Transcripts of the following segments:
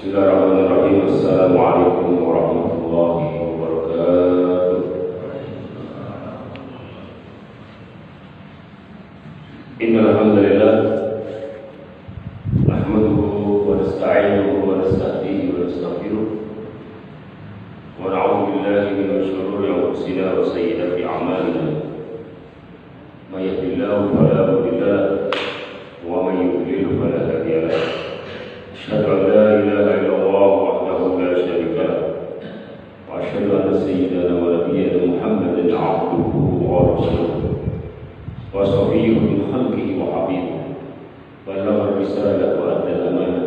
Bismillahirrahmanirrahim. Assalamualaikum warahmatullahi wabarakatuh. Innal hamdalillah nahmaduhu wa nasta'inuhu wa nastahdihi wa nastaghfiruh wa na'udzu billahi min shururi anfusina wa sayyiati a'malina. May yahdihillahu fala mudilla lahu wa may yudlil fala hadiya lahu. Asyhadu an la ilaha illallah wahdahu la syarika lahu wa asyhadu anna sayyidana wa nabiyyana Muhammadan 'abduhu wa rasuluhu wa safiyyuhu min khalqihi wa habibuhu ballagha ar-risalata wa adda al-amanah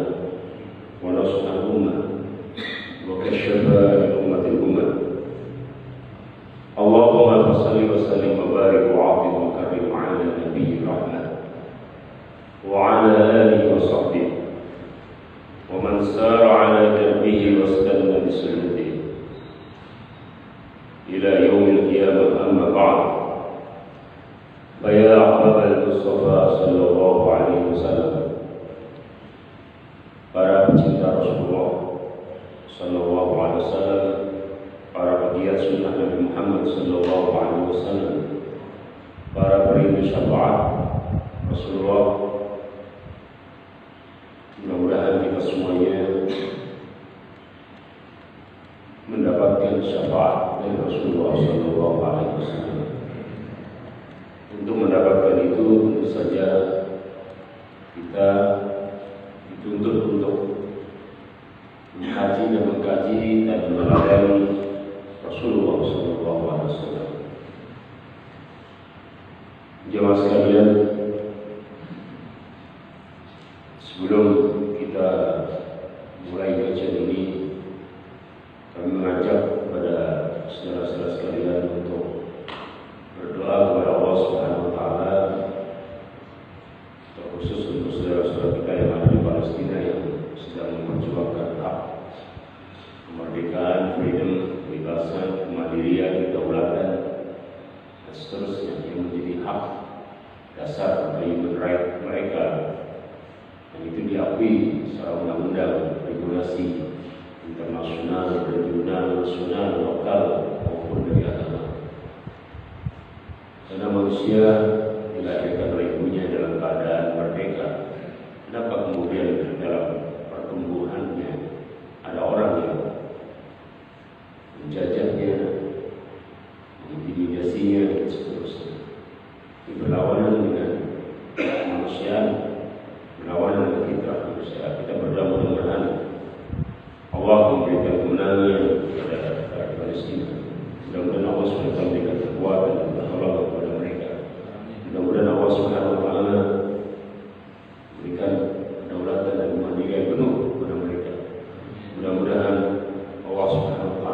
wa nasaha al-ummah wa kashafa li ummati al-ummah. Allahumma shalli wa sallim wa barik wa 'afif wa karim 'ala nabiyyir rahmah wa 'ala alihi wa sahbihi wa man sara 'ala darbihi wa istanna bi sunnatihi ila yaumil qiyamah. Amma ba'd. Faya ahbabal Mustafa sallallahu alaihi wasallam, para pecinta Rasulullah sallallahu alaihi wasallam, para pegiat sunnah Nabi Muhammad sallallahu alaihi wasallam, para perindu syafaat Rasulullah. Mudah-mudahan kita semuanya mendapatkan syafaat dari Rasulullah sallallahu alaihi wasallam. Untuk mendapatkan itu tentu saja kita dituntut untuk mengkaji dan mengkaji dan meneladani Rasulullah sallallahu alaihi wasallam. Jemaah sekalian, sebelum kita mulai kajian ini, kami mengajak kepada saudara-saudara sekalian untuk berdoa kepada Allah Subhanahu wa taala, terkhusus untuk saudara-saudara kita yang ada di Palestina yang sedang memperjuangkan hak kemerdekaan, freedom, kebebasan, kemandirian, kedaulatan, dan seterusnya yang menjadi hak dasar atau human right mereka, dan itu diakui secara undang-undang, regulasi internasional, regional, nasional, lokal maupun dari agama. Karena manusia dilahirkan oleh ibunya dalam keadaan merdeka. Kenapa kemudian dalam pertumbuhannya ada orang yang menjajahnya, mengintimidasinya, dan seterusnya? Ini berlawanan dengan kemanusiaan, berlawanan dengan fitrah manusia. Kita berdoa mudah-mudahan Allah memberikan kemenangan kepada Palestina. Mudah-mudahan Allah SWT memberikan kekuatan dan pertolongan kepada mereka. Mudah-mudahan Allah SWT memberikan kedaulatan dan kemandirian penuh kepada mereka. Mudah-mudahan Allah SWT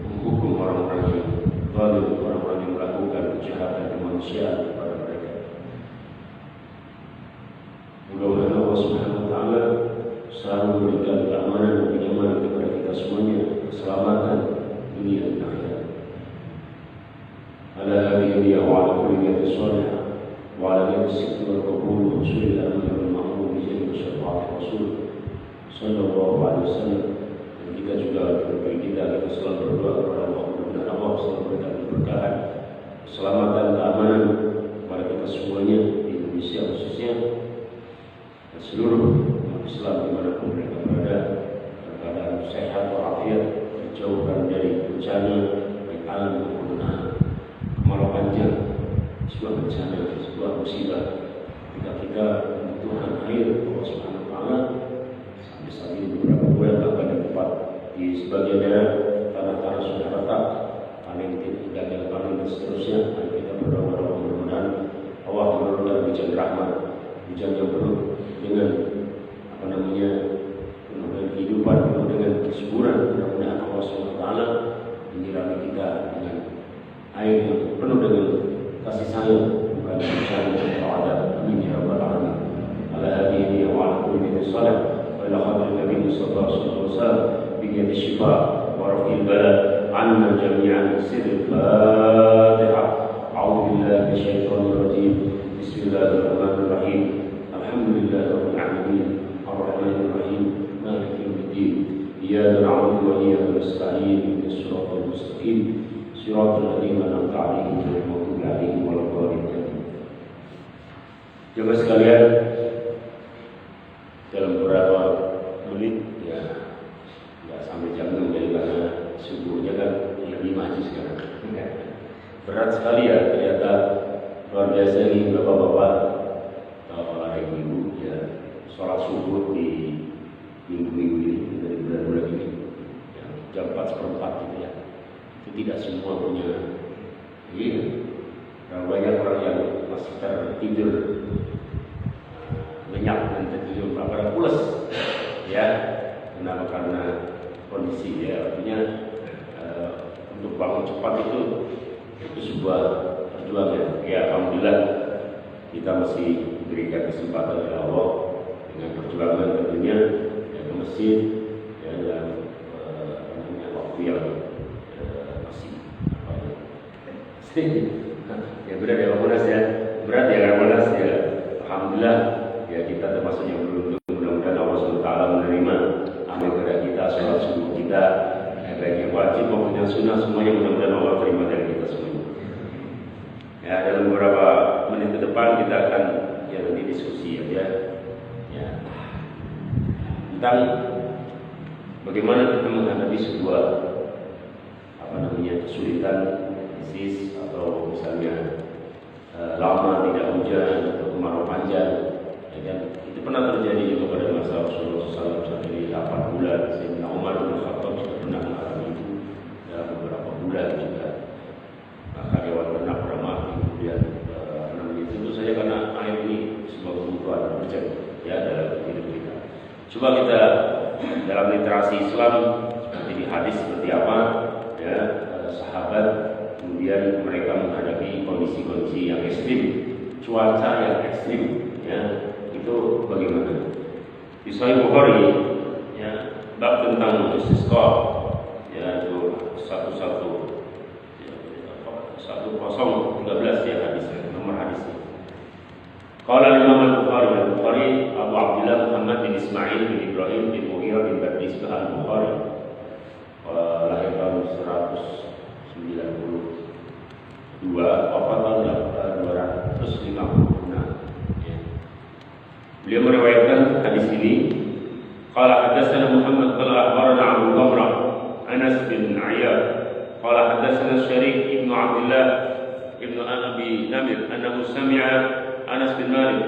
menghukum orang-orang yang zalim, orang-orang yang melakukan kejahatan kemanusiaan kepada mereka. Mudah-mudahan Allah Subhanahu wa taala selalu memberikan keamanan dan kenyamanan kepada kita semuanya, keselamatan dunia dan akhirat. Ala hadhihi wa ala kulli niyatin shalihah wa ala niyyati sidqi wal qabul wa usulil amri wal ma'ruf bi jami'i syafa'ati Rasul sallallahu alaihi wasallam. Dan kita juga kita selalu berdoa kepada Allah, mudah-mudahan Allah selalu memberikan keberkahan, keselamatan, keamanan kepada kita semuanya di Indonesia khususnya, dan seluruh umat Islam dimanapun mereka berada, dalam keadaan sehat walafiat, dijauhkan dari bencana baik alam maupun kemarau panjang, sebuah bencana, sebuah musibah. Ketika kita membutuhkan air Allah Subhanahu wa taala, sampai saat ini beberapa bulan bahkan di tempat di sebagian daerah tanah-tanah sudah retak, panen gagal panen dan seterusnya. Dan kita berdoa kepada Allah, mudah-mudahan Allah menurunkan hujan rahmat, hujan yang penuh dengan penuh dengan kehidupan, penuh dengan kesuburan. Mudah-mudahan Allah SWT menyirami kita dengan air yang penuh dengan kasih sayang, bukan bencana atau adab. Amin ya rabbal alamin. Ala hadhihi wa ala kulli niyatin shalihah wa ila hadrat Nabi Mustafa sallallahu alaihi wasallam bi niyyati syifa wa raf'il bala 'anna jami'an sirril Fatihah. A'udzu billahi minasyaitonir rajim. Bismillahirrahmanirrahim. Alhamdulillah. Alhamdulillah Rabbil Alamin Ar-Rahmanir Rahim Maliki Yawmiddin Iyyaka na'budu wa iyyaka nasta'in Ihdinas siratal mustaqim Siratal ladzina an'amta 'alaihim ghairil maghdubi 'alaihim waladdallin. Jemaah sekalian, dalam beberapa menit ya nggak sampai jam 6 dari karena subuhnya kan jam 5 aja sekarang. Berat sekali ya ternyata, luar biasa ini bapak-bapak para ibu ya, sholat subuh di minggu-minggu ini dari bulan-bulan ini ya, jam 4:04 gitu ya. Itu tidak semua punya ini. Terlalu banyak orang yang masih tertidur lenyap dan tertidur pada pulas ya. Kenapa? Karena kondisi ya, artinya untuk bangun cepat itu sebuah perjuangan ya. Alhamdulillah kita masih diberikan kesempatan oleh Allah dengan perjuangan tentunya ya, ke masjid ya, dalam waktu yang masih ya berat ya Pak Munas ya, berat ya Pak Munas ya. Alhamdulillah ya, kita termasuk yang beruntung. Mudah-mudahan Allah SWT menerima amal ibadah kita, sholat subuh kita, baik yang wajib maupun yang sunnah, semuanya mudah-mudahan Allah terima dari kita semuanya. Ya, dalam beberapa menit ke depan kita akan ya nanti diskusi ya tentang bagaimana kita menghadapi sebuah kesulitan, krisis, atau misalnya lama tidak hujan atau kemarau panjang ya kan? Itu pernah terjadi juga pada masa Rasulullah SAW sampai 8 bulan. Sayyidina Umar bin Khattab juga pernah mengalami itu dalam beberapa bulan juga. Karyawan ternak pernah mati, kemudian tentu saja karena air ini sebuah kebutuhan urgent ya dalam hidup kita. Coba kita dalam literasi Islam seperti di hadis seperti apa ya, sahabat kemudian mereka menghadapi kondisi-kondisi yang ekstrim, cuaca yang ekstrim ya, itu bagaimana? Di Sahih Bukhari ya, bab tentang istisqa ya, itu 1013 ya hadisnya, nomor hadisnya. Qala Imam Al-Bukhari Abu Abdullah Muhammad bin Ismail bin Ibrahim bin Mughirah bin Bardis Al-Bukhari, lahir tahun 192, wafat tahun 256 ya. Beliau meriwayatkan hadis ini. Qala hadatsana Muhammad qala akhbarana Abu Amrah Anas bin Ayyad qala hadatsana Syarih ibn Abdullah ibn Abi Namir annahu sami'a Anas bin Malik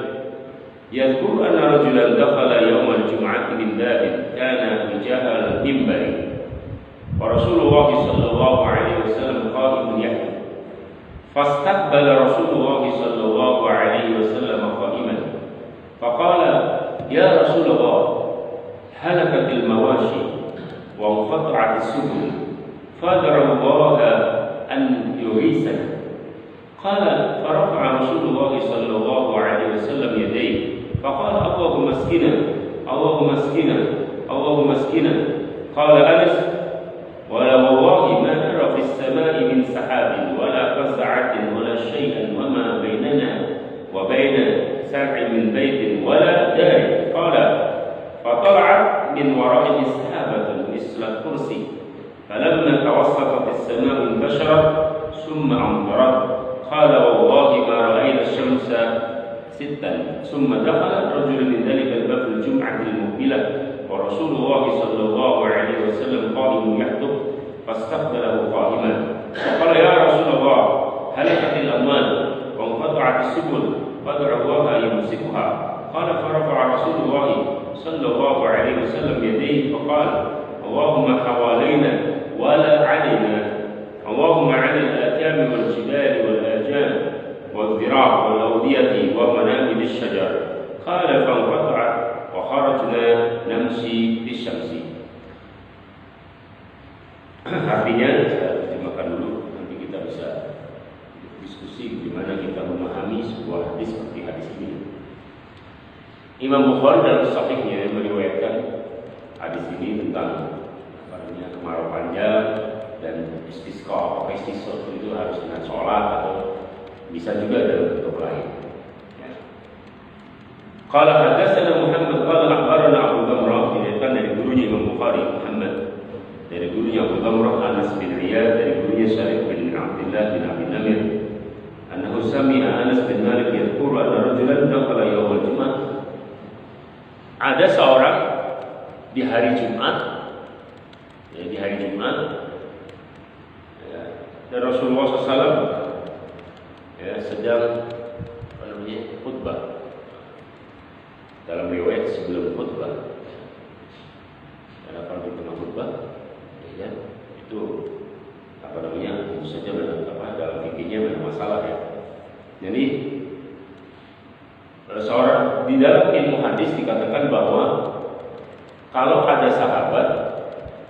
yadhkur anna rajulan dakhala yawm al-jum'ati min babin kana bijahal mimbari wa Rasulullah sallallahu alaihi wasallam qa'imun yahdub fastaqbala Rasulullah sallallahu alaihi wasallam qa'iman faqala ya Rasulullah halakatil mawashi wa inqata'atis subul fad'u Allah an yurisana. Qala farafa'a Rasulullah sallallahu alaihi wasallam yadayhi faqala Allahumma askina Allahumma askina Allahumma askina. Qala Anas wala wallahi ma nara fis samai min sahabin wala qaz'atin wala shay'an wama bainana wa baina sar'in min baitin wala dari. Qala fatala'at min wara'ihi sahabatun misla kursi falamma tawassatat as-sama'u intasharat thumma amtarat. قال والله ما رأينا الشمس ستا ثم دخل رجل من ذلك الباب في الجمعة المقبلة ورسول الله صلى الله عليه وسلم قائم يخطب فاستقبله قائما وقال يا رسول الله هلكت الأموال وانقطعت السبل فادعوا الله يمسكها. قال فرفع رسول الله صلى الله عليه وسلم يديه فقال اللهم حوالينا ولا علينا اللهم على الآتام والجبال والآجام والذراع والأودية ومنابت الشجر. قال فانقطع وخرجنا نمشي في الشمس. Artinya saya terjemahkan dulu, nanti kita bisa diskusi bagaimana kita memahami sebuah hadis seperti hadis ini. Imam Bukhari dalam Sahihnya meriwayatkan hadis ini tentang kemarau panjang dan istisqa. Apakah istisqa itu harus dengan sholat atau bisa juga dalam bentuk lain ya. Qala hadatsana Muhammad qala akhbarana Abu Dhamrah, diriwayatkan dari gurunya Imam Bukhari Muhammad, dari gurunya Abu Dhamrah Anas bin Riyad, dari gurunya Syarif bin Abdullah bin Abi Namir, annahu sami'a Anas bin Malik yadhkuru anna rajulan dakhala yawmal Jum'ah. Ada seorang di hari Jumat, ya, di hari Jumat, ya, dan Rasulullah SAW ya, sedang khutbah. Dalam riwayat sebelum khutbah, karena kalau di tengah khutbah, ya, itu tentu saja dalam fikihnya banyak masalah ya. Jadi seorang di dalam ilmu hadis dikatakan bahwa kalau ada sahabat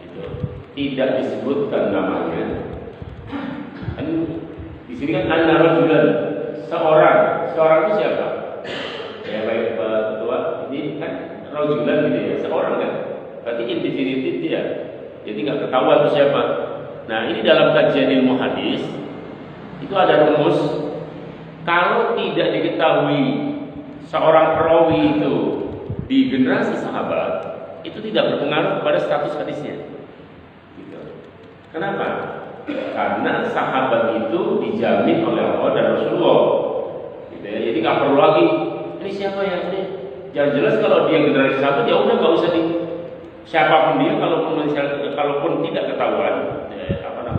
itu tidak disebutkan namanya, kan di sini kan anna rajulan, seorang itu siapa? Ya baik Pak Ketua, ini kan rajulan gitu ya, seorang kan, berarti indifinitif dia, jadi nggak ketahuan itu siapa. Nah ini dalam kajian ilmu hadis itu ada rumus, kalau tidak diketahui seorang perawi itu di generasi sahabat, itu tidak berpengaruh kepada status hadisnya. Gitu. Kenapa? Karena sahabat itu dijamin oleh Allah dan Rasulullah. Gitu ya. Jadi nggak perlu lagi ini siapa yang ini. Yang jelas kalau dia generasi sahabat ya udah nggak usah di siapapun dia, kalaupun tidak ketahuan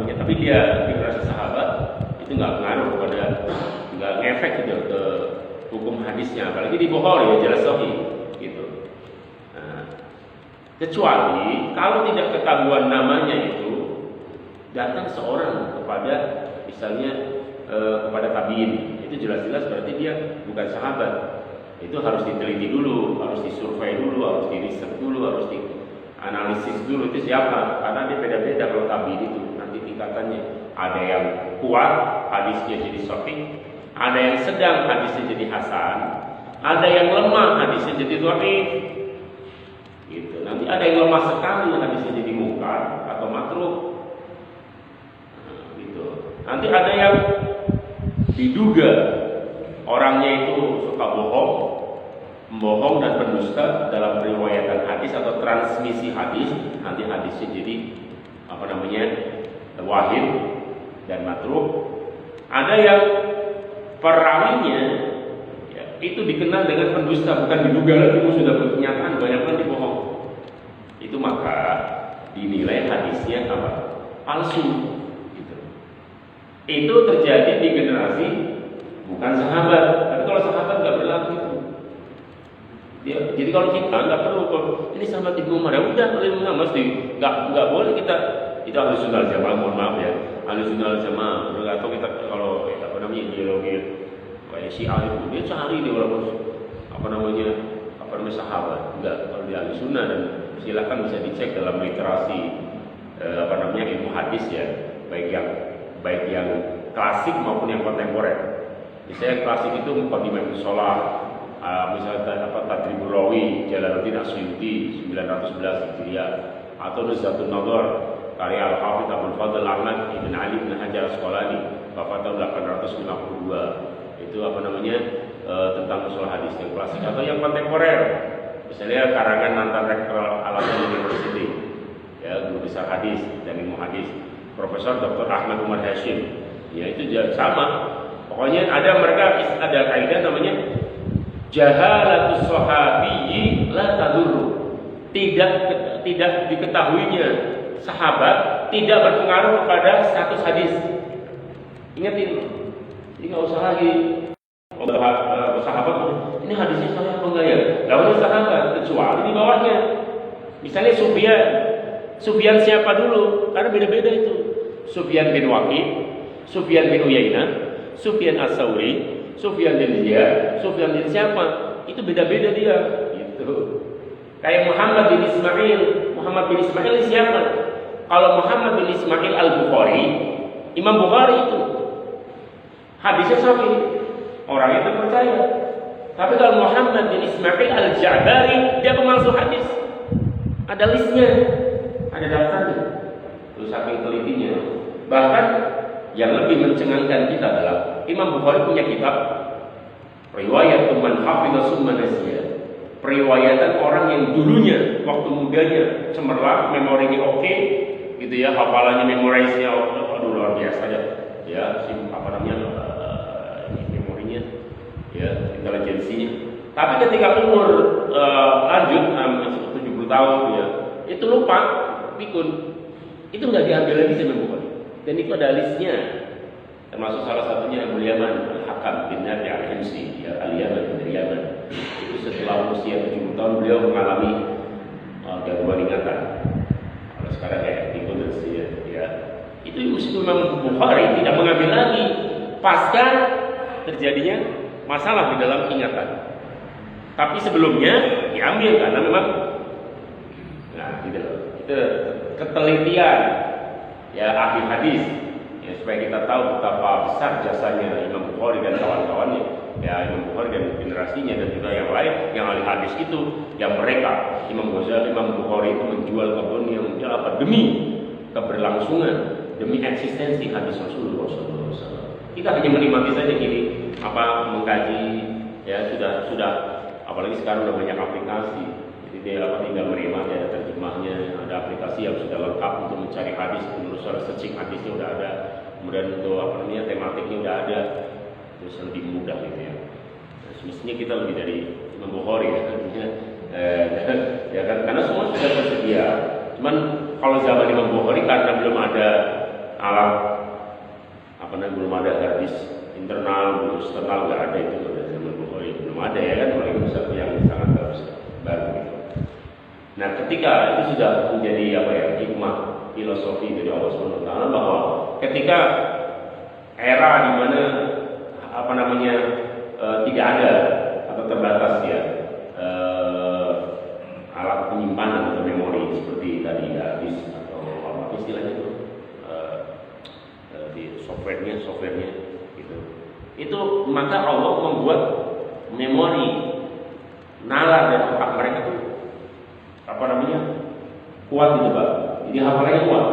tapi dia generasi sahabat itu nggak pengaruh kepada, nggak ngefek gitu ke hukum hadisnya, apalagi di Bukhari ya jelas sahih gitu. Nah, kecuali kalau tidak ketahuan namanya itu datang seorang kepada misalnya kepada tabiin, itu jelas-jelas berarti dia bukan sahabat. Itu harus diteliti dulu, harus disurvei dulu, harus diriset dulu, harus dianalisis dulu itu siapa, karena dia beda-beda kalau tabiin itu nanti tingkatannya. Ada yang kuat hadisnya jadi sahih, ada yang sedang hadisnya jadi hasan, ada yang lemah hadisnya jadi dhaif. Gitu. Nanti ada yang lemah sekali hadisnya jadi munkar atau makruh. Nah, gitu. Nanti ada yang diduga orangnya itu suka membohong dan pendusta dalam periwayatan hadis atau transmisi hadis, nanti hadisnya jadi wahid dan matruh. Ada yang perawinya ya, itu dikenal dengan pendusta, bukan diduga lagi, sudah berkenyataan banyak kan dibohong. Itu maka dinilai hadisnya palsu. Gitu. Itu terjadi di generasi bukan sahabat, tapi kalau sahabat nggak berlaku itu. Jadi kalau kita nggak perlu ini sahabat Ibnu Umar ya udah, kalau Ibnu Umar mesti nggak boleh kita itu ahli sunnah jamaah, mohon maaf ya, ahli sunnah jamaah. Atau kita kalau ideologi kayak Syiah itu dia cari dia walaupun sahabat, enggak. Kalau di ahli sunnah, dan silakan bisa dicek dalam literasi ilmu hadis ya, baik yang klasik maupun yang kontemporer. Misalnya klasik itu Muqaddimah Shalah, misalnya Tadribur Rawi Jalaluddin Asyuti 911 Hijriah, atau Nuzhatun Nadhar karya Al-Hafidz Abdul Fadl Ahmad Ibn Ali bin Hajar Asqalani wafat tahun 852. Itu tentang usul hadis yang klasik. Atau yang kontemporer, misalnya karangan mantan rektor Al-Azhar University ya, guru besar hadis dan ilmu hadis Profesor Dr. Ahmad Umar Hashim, ya itu sama. Pokoknya ada kaidah namanya jahalatus sahabiyyi la tadurru. Tidak diketahuinya sahabat tidak berpengaruh kepada status hadis. Ingatin, jadi nggak usah lagi sahabat ini hadisnya sahih apa enggak ya? Nggak boleh sahabat kecuali di bawahnya. Misalnya Sufyan siapa dulu? Karena beda-beda itu. Sufyan bin Waqi, Sufyan bin Uyainah, Sufyan As-Sauri, Sufyan bin Ziyad, Sufyan bin siapa? Itu beda-beda dia. Gitu. Kayak Muhammad bin Ismail. Muhammad bin Ismail siapa? Kalau Muhammad bin Ismail Al-Bukhari, Imam Bukhari itu hadisnya sahih, orangnya terpercaya. Tapi kalau Muhammad bin Ismail Al-Ja'bari, dia pemalsu hadis. Ada listnya, ada daftarnya. Terus saking telitinya. Bahkan yang lebih mencengangkan kita adalah Imam Bukhari punya kitab riwayat man hafidha summa nasiya. periwayatan orang yang dulunya waktu mudanya cemerlang, memorinya oke, gitu ya, hafalannya, memorize-nya aduh luar biasa ya, memorinya, ya, intelijensinya. Tapi ketika umur lanjut 70 tahun ya, itu lupa, pikun, itu nggak diambil lagi sama Bukhari. Dan itu ada listnya, termasuk salah satunya Abu Yaman Al-Hakam bin Nafi Al-Himsi, ya, Al-Yaman dari Yaman. Itu setelah usia 70 tahun beliau mengalami gangguan ingatan. Kalau sekarang kayak pikun dan ya. Itu Imam Bukhari tidak mengambil lagi pasca terjadinya masalah di dalam ingatan. Tapi sebelumnya diambil karena memang, nah gitu loh, itu ketelitian ya ahli hadis ya, supaya kita tahu betapa besar jasanya Imam Bukhari dan kawan-kawannya, ya Imam Bukhari dan generasinya dan juga yang lain yang ahli hadis itu, yang mereka Imam Ghazali, Imam Bukhari itu menjual kebun yang demi keberlangsungan, demi eksistensi hadis Rasulullah SAW. Kita hanya menikmati saja gini, mengkaji ya sudah. Apalagi sekarang udah banyak aplikasi, jadi dia tinggal menerima, ada terjemahnya, ada aplikasi yang sudah lengkap untuk mencari hadis, menurut searching hadisnya udah ada, kemudian untuk tematiknya udah ada, terus lebih mudah gitu ya. Nah, semestinya kita lebih dari Imam Bukhari ya, ya kan, karena semua sudah tersedia. Cuman kalau zaman Imam Bukhari karena belum ada alat, belum ada hadis internal, belum eksternal, nggak ada itu. Belum ada ya kan, oleh sesuatu yang sangat baru gitu. Nah ketika itu sudah menjadi hikmah filosofi dari Allah SWT bahwa ketika era di mana tidak ada atau terbatas ya alat penyimpanan atau memori seperti tadi hadis atau apa istilahnya itu di softwarenya gitu. Itu maka Allah membuat memori nalar dan otak mereka tuh kuat gitu Pak. Jadi hafalannya kuat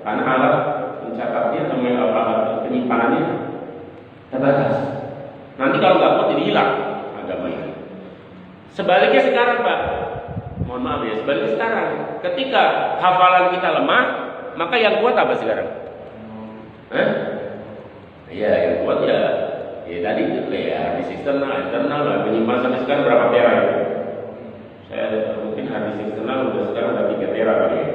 karena alat mencatatnya atau penyimpanannya terbatas. Nanti kalau nggak kuat jadi hilang agama ini. Sebaliknya sekarang Pak, mohon maaf ya, sebaliknya sekarang ketika hafalan kita lemah, maka yang kuat apa sekarang? Iya, yang kuat ya tadi itu ya hadis eksternal, internal, penyimpanan sampai sekarang berapa tera ya? Saya mungkin hadis eksternal udah sekarang udah 3 tera kali ya.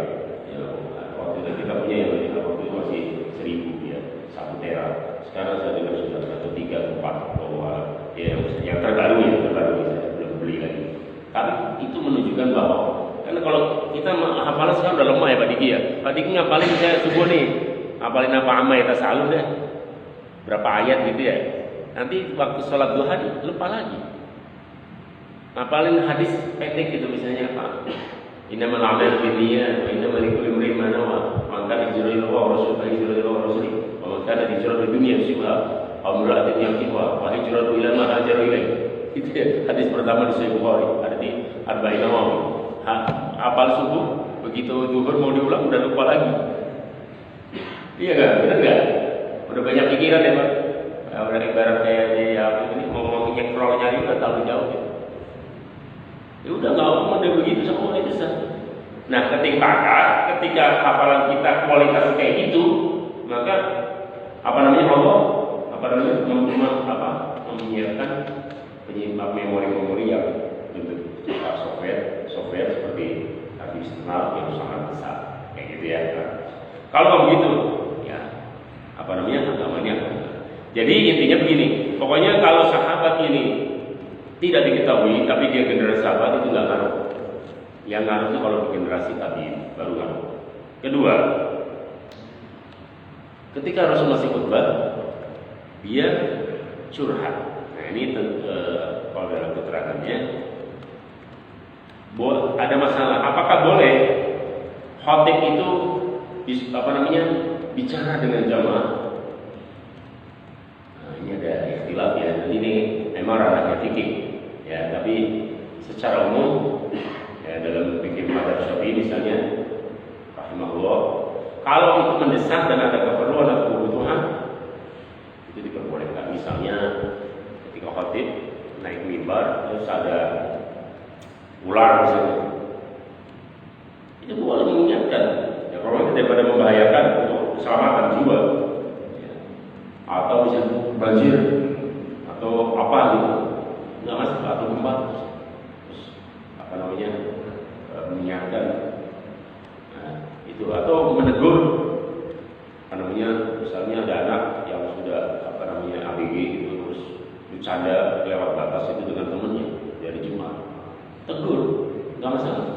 Waktu itu kita punya yang waktu itu masih 1000 ya, 1 tera. Sekarang saya dengar sudah 3 atau 4 yang terbaru saya belum beli lagi. Tapi itu menunjukkan bahwa karena kalau kita hafalan sekarang udah lemah ya Pak Diki ya. Pak Diki ngapalin saya subuh nih, ngapalin apa ama ya tasalun deh. Berapa ayat gitu ya. Nanti waktu sholat duha lupa lagi. Ngapalin hadis pendek gitu misalnya apa? Innamal a'malu binniyat wa innamal likulli imrin ma nawa. Man kana hijratuhu ila Rasul fa hijratuhu ila Rasul. Wa man kana hijratuhu dunya yusibha aw imra'atin yankihuha wa hijratuhu ila ma hajara ilaih. Itu ya, hadis pertama di Sahih Bukhari, ada di Arba'in Nawawi. Apal subuh, begitu zuhur mau diulang udah lupa lagi. Iya enggak? Benar enggak? Udah banyak pikiran ya Pak. Udah ibarat kayak ini mau nyekrol nyari udah terlalu jauh gitu. Ya udah nggak mau begitu sama itu sah. Nah ketika hafalan kita kualitas kayak gitu, maka Allah menyiapkan penyimpan memori-memori yang bentuk software seperti hadis eksternal yang sangat besar kayak gitu ya. Kalau begitu ya agamanya. Jadi intinya begini, pokoknya kalau sahabat ini tidak diketahui tapi dia generasi sahabat itu nggak ngaruh. Yang ngaruh itu kalau generasi tabi'in baru ngaruh. Kedua, ketika Rasul masih khutbah, dia curhat. Nah ini kalau dalam keterangannya ada masalah. Apakah boleh khotib itu bicara dengan jamaah? Ini ada ikhtilaf ya. Ini memang ranahnya fikih ya, tapi secara umum ya dalam fikih madzhab Syafi'i misalnya rahimahullah, kalau itu mendesak dan ada keperluan atau kebutuhan itu diperbolehkan. Misalnya ketika khatib naik mimbar terus ada ular misalnya. Itu boleh mengingatkan. Ya, kalau itu daripada membahayakan untuk keselamatan jiwa, ya. Atau misalnya banjir atau apa gitu, nggak masuk atau gempa, terus apa namanya mengingatkan. Nah, itu atau menegur, apa namanya, misalnya ada anak yang sudah apa namanya ABG gitu, terus bercanda lewat batas itu dengan temennya dari Jumat, tegur, nggak masalah.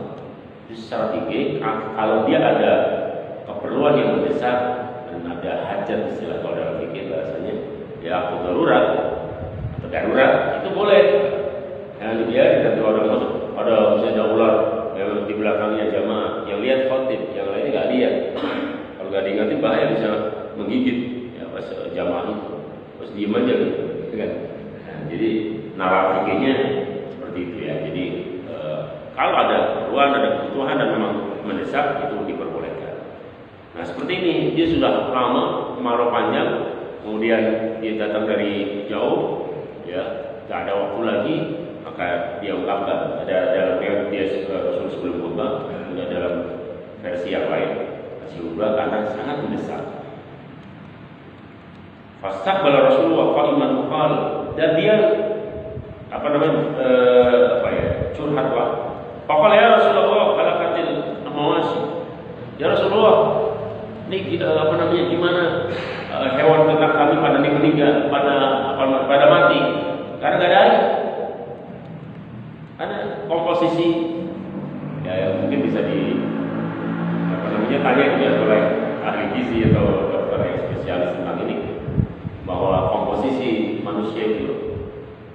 Jadi secara fikih, kalau dia ada keperluan yang mendesak dan ada hajat, istilah kalau dalam fikih bahasanya, ya aku darurat atau darurat, itu boleh. Jangan dibiarin nanti orang masuk, ada misalnya ada ular yang di belakangnya jamaah, yang lihat khotib, yang lainnya nggak lihat. Kalau nggak diingatin bahaya, bisa menggigit ya pas jamaah itu, terus diem aja gitu kan. Nah, jadi nalar fikihnya seperti itu ya. Jadi kalau ada keperluan, ada kebutuhan dan memang mendesak, itu diperbolehkan. Nah seperti ini, dia sudah lama kemarau panjang, kemudian dia datang dari jauh, ya nggak ada waktu lagi, maka dia ungkapkan. Ada dalam dia Rasul sebelum khutbah, ada dalam versi yang lain masih khutbah karena sangat mendesak. Fastaqbala Rasulullah qa'iman qal, dan dia apa namanya curhat lah. Faqala ya Rasulullah halakatil mawasi. Ya Rasulullah, ini apa namanya, gimana hewan ternak kami pada meninggal, pada mati karena nggak ada air. Ada komposisi ya mungkin bisa di apa namanya tanya juga oleh ahli gizi atau dokter yang spesialis tentang ini, bahwa komposisi manusia itu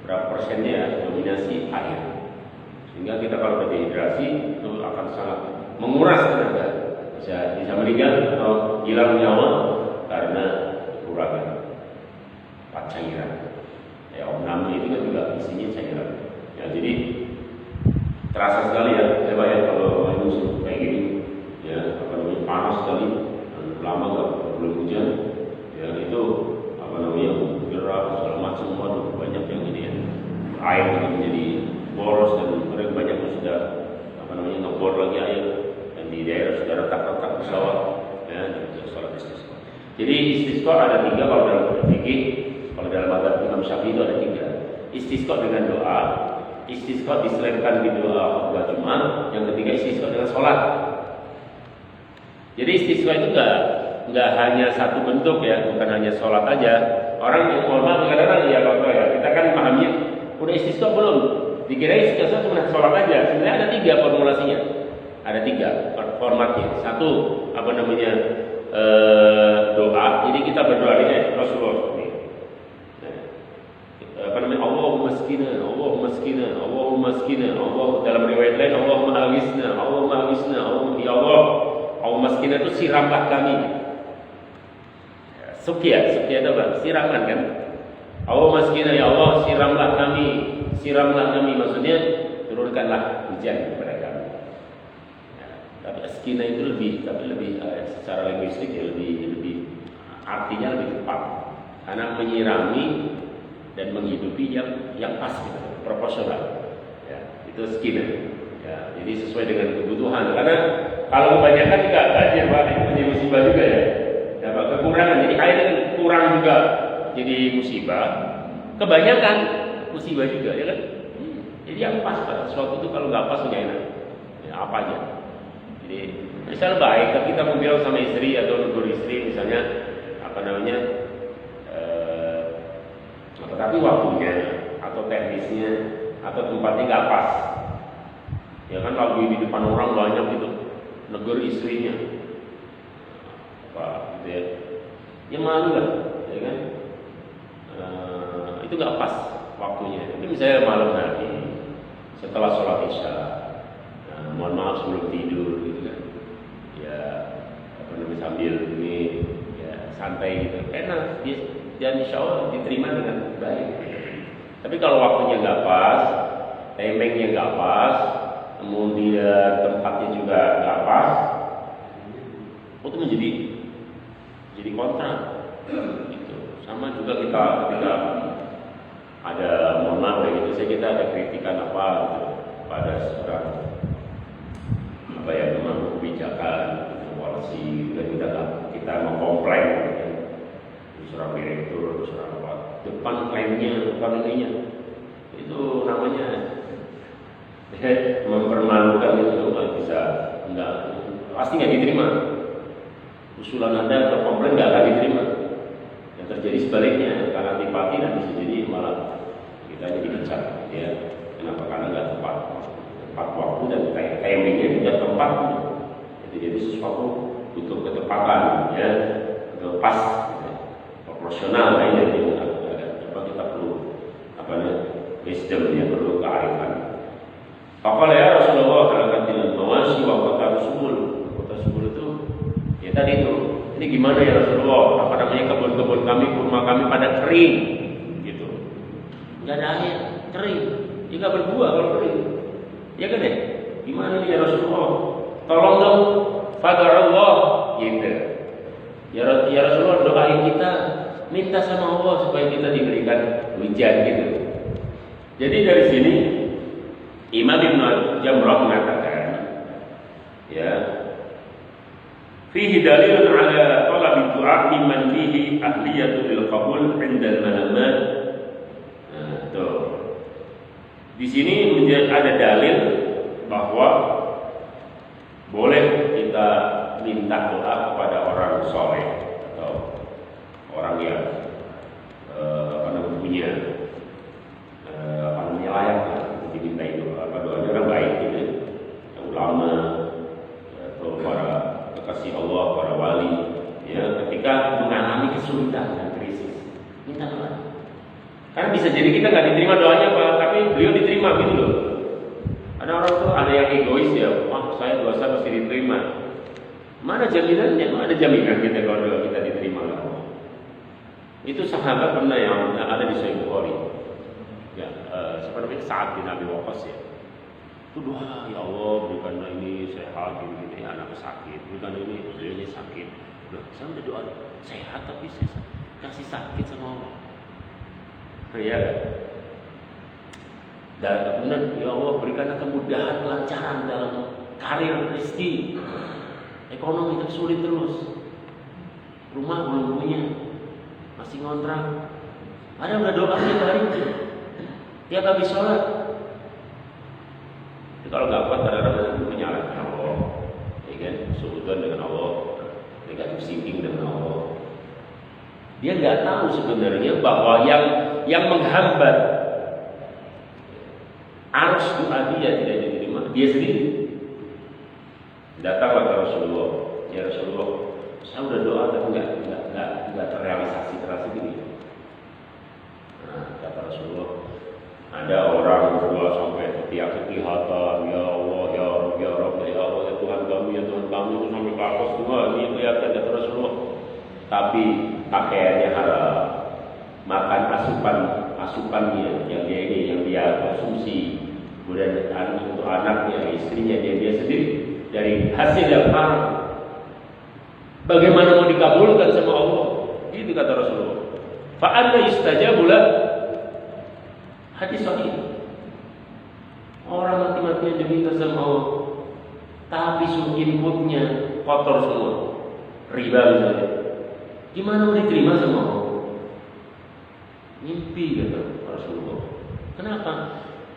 berapa persennya dominasi air, sehingga kita kalau dehidrasi itu akan sangat menguras tenaga, bisa meninggal atau hilang nyawa karena kekurangan cairan. Ya opname itu kan juga isinya cairan. Ya jadi terasa sekali ya, coba ya kalau musim kayak gini, ya apa namanya panas sekali, lama nggak belum hujan, ya itu apa namanya gerah segala macam, waduh banyak yang ini ya, air menjadi boros dan mereka banyak yang sudah apa namanya ngebor lagi air, dan di daerah sudah retak-retak pesawat, ya dan itu sholat istisqa. Jadi istisqa ada 3 kalau dalam fikih, kalau dalam mazhab Imam Syafi'i itu ada 3. Istisqa dengan doa, istisqa diselainkan di doa khutbah Jumat, yang ketiga istisqa dengan sholat. Jadi istisqa itu nggak hanya satu bentuk ya, bukan hanya sholat aja. Orang yang mohon maaf kadang-kadang ya kalau ya kita kan memahaminya udah istisqa belum, dikira istisqa cuma sholat aja. Sebenarnya ada 3 formulasinya, ada 3 formatnya. Satu apa namanya doa, jadi kita berdoa dengan Rasulullah. Apa namanya Allahumma maskina, Allahumma maskina, Allahumma maskina, Allah dalam riwayat lain Allahumma aghithna, Allahumma aghithna, Allahumma ya Allah, Allahumma maskina itu siramlah kami. Sukia itu apa? Siraman kan? Allahumma maskina ya Allah, siramlah kami, maksudnya turunkanlah hujan kepada kami. Ya, tapi askina itu lebih secara linguistik ya lebih artinya lebih tepat, karena menyirami dan menghidupi yang pas gitu, proporsional. Ya, itu skina. Ya, jadi sesuai dengan kebutuhan. Karena kalau kebanyakan juga banjir, Pak, itu menjadi musibah juga ya. Ya, Pak, kekurangan. Jadi air kurang juga jadi musibah. Kebanyakan musibah juga, ya kan? Jadi yang pas, Pak. Sesuatu itu kalau nggak pas nggak enak. Ya, apa aja. Jadi misal baik, kita mau bilang sama istri atau negur istri, misalnya apa namanya? Tapi waktunya atau teknisnya atau tempatnya nggak pas, ya kan lagi di depan orang banyak gitu, negur istrinya, apa gitu ya malu lah, ya kan, itu nggak pas waktunya. Tapi misalnya malam hari setelah sholat isya, mohon maaf sebelum tidur gitu kan, ya apa namanya sambil ini ya santai gitu, enak dia. Dan insya Allah diterima dengan baik. Tapi kalau waktunya nggak pas, timingnya nggak pas, kemudian tempatnya juga nggak pas, itu menjadi kontra. Gitu. Sama juga kita ketika ada mohon maaf gitu, kita ada kritikan apa gitu. kepada seorang pemangku kebijakan, polisi, dan kita mengkomplain seorang direktur, seorang apa, depan klaimnya, depan ininya, itu namanya mempermalukan. Itu nggak bisa, pasti nggak diterima. Usulan Anda atau komplain nggak akan diterima. Yang terjadi sebaliknya, karena antipati dan bisa jadi malah kita jadi dipecat, ya. Kenapa? Karena nggak tepat waktu dan timingnya tidak tepat. Jadi sesuatu butuh ketepatan, ya, atau pas, ya, proporsional. Nah, ini coba kita perlu wisdom, ya, perlu kearifan. Faqala ya Rasulullah halakatil mawasi wa qata subul. Qata subul itu ya tadi itu. Ini gimana ya Rasulullah? Apa namanya, kebun-kebun kami, kurma kami pada kering gitu. Enggak ada air, kering. Ya enggak berbuah kalau kering. Ya kan ya? Gimana nih ya Rasulullah? Tolong dong, fadarallah gitu. Ya Rasulullah, doain kita, minta sama Allah supaya kita diberikan hujan gitu. Jadi dari sini Imam Ibn Jamrah mengatakan, ya, fihi dalilun ala talabi du'a mimman fihi ahliyatul lil qabul 'inda al-malamat. Nah, tuh. Di sini ada dalil bahwa boleh kita minta doa kepada orang soleh atau orang yang punya layak diminta itu. Doanya orang baik gitu, ulama atau para kekasih Allah, para wali, ya, ketika mengalami kesulitan dan krisis, minta doa. Karena bisa jadi kita nggak diterima doanya, Pak, tapi beliau diterima gitu loh. Ada orang tuh, ada yang egois ya, saya dosa pasti diterima. Mana jaminannya? Mana ada jaminan kita kalau doa kita diterima oleh Allah? Itu sahabat pernah yang ada di Sahih Bukhari. Ya, seperti Sa'ad bin Abi Waqqas, ya. Itu doa, ya Allah berikanlah ini sehat, ini anak sakit, berikan ini sakit. Loh, saya udah doa sehat tapi saya kasih sakit sama Allah. Ya. Dan kemudian ya Allah berikanlah kemudahan, kelancaran dalam karir, rezeki, ekonomi tersulit terus, rumah belum punya, masih ngontrak. Ada udah doa tiap hari, tiap habis sholat. Kalau nggak kuat kadang-kadang menyalahkan Allah, ya kan, suudzon dengan Allah, negatif thinking dengan Allah. Dia nggak tahu sebenarnya bahwa yang menghambat arus doa dia tidak diterima dia sendiri. Datang kepada Rasulullah, ya Rasulullah, saya udah doa tapi nggak terrealisasi gini. Nah, kata Rasulullah, ada orang berdoa sampai ketiak-ketihatan, ya Allah, ya Rabb, ya Rabb, ya Allah, ya Tuhan kami, itu sampai ke atas semua. Ini kelihatan kata Rasulullah. Tapi pakaiannya haram, makan asupannya yang dia konsumsi, kemudian untuk anaknya, istrinya, dia sendiri dari hasil yang haram. Bagaimana mau dikabulkan sama Allah? Itu kata Rasulullah. Fa'anna yustajabu lah. Hadis sahih. Orang mati-matian diminta sama Allah, tapi inputnya kotor semua, riba misalnya. Gimana mau diterima sama Allah? Mimpi kata Rasulullah. Kenapa?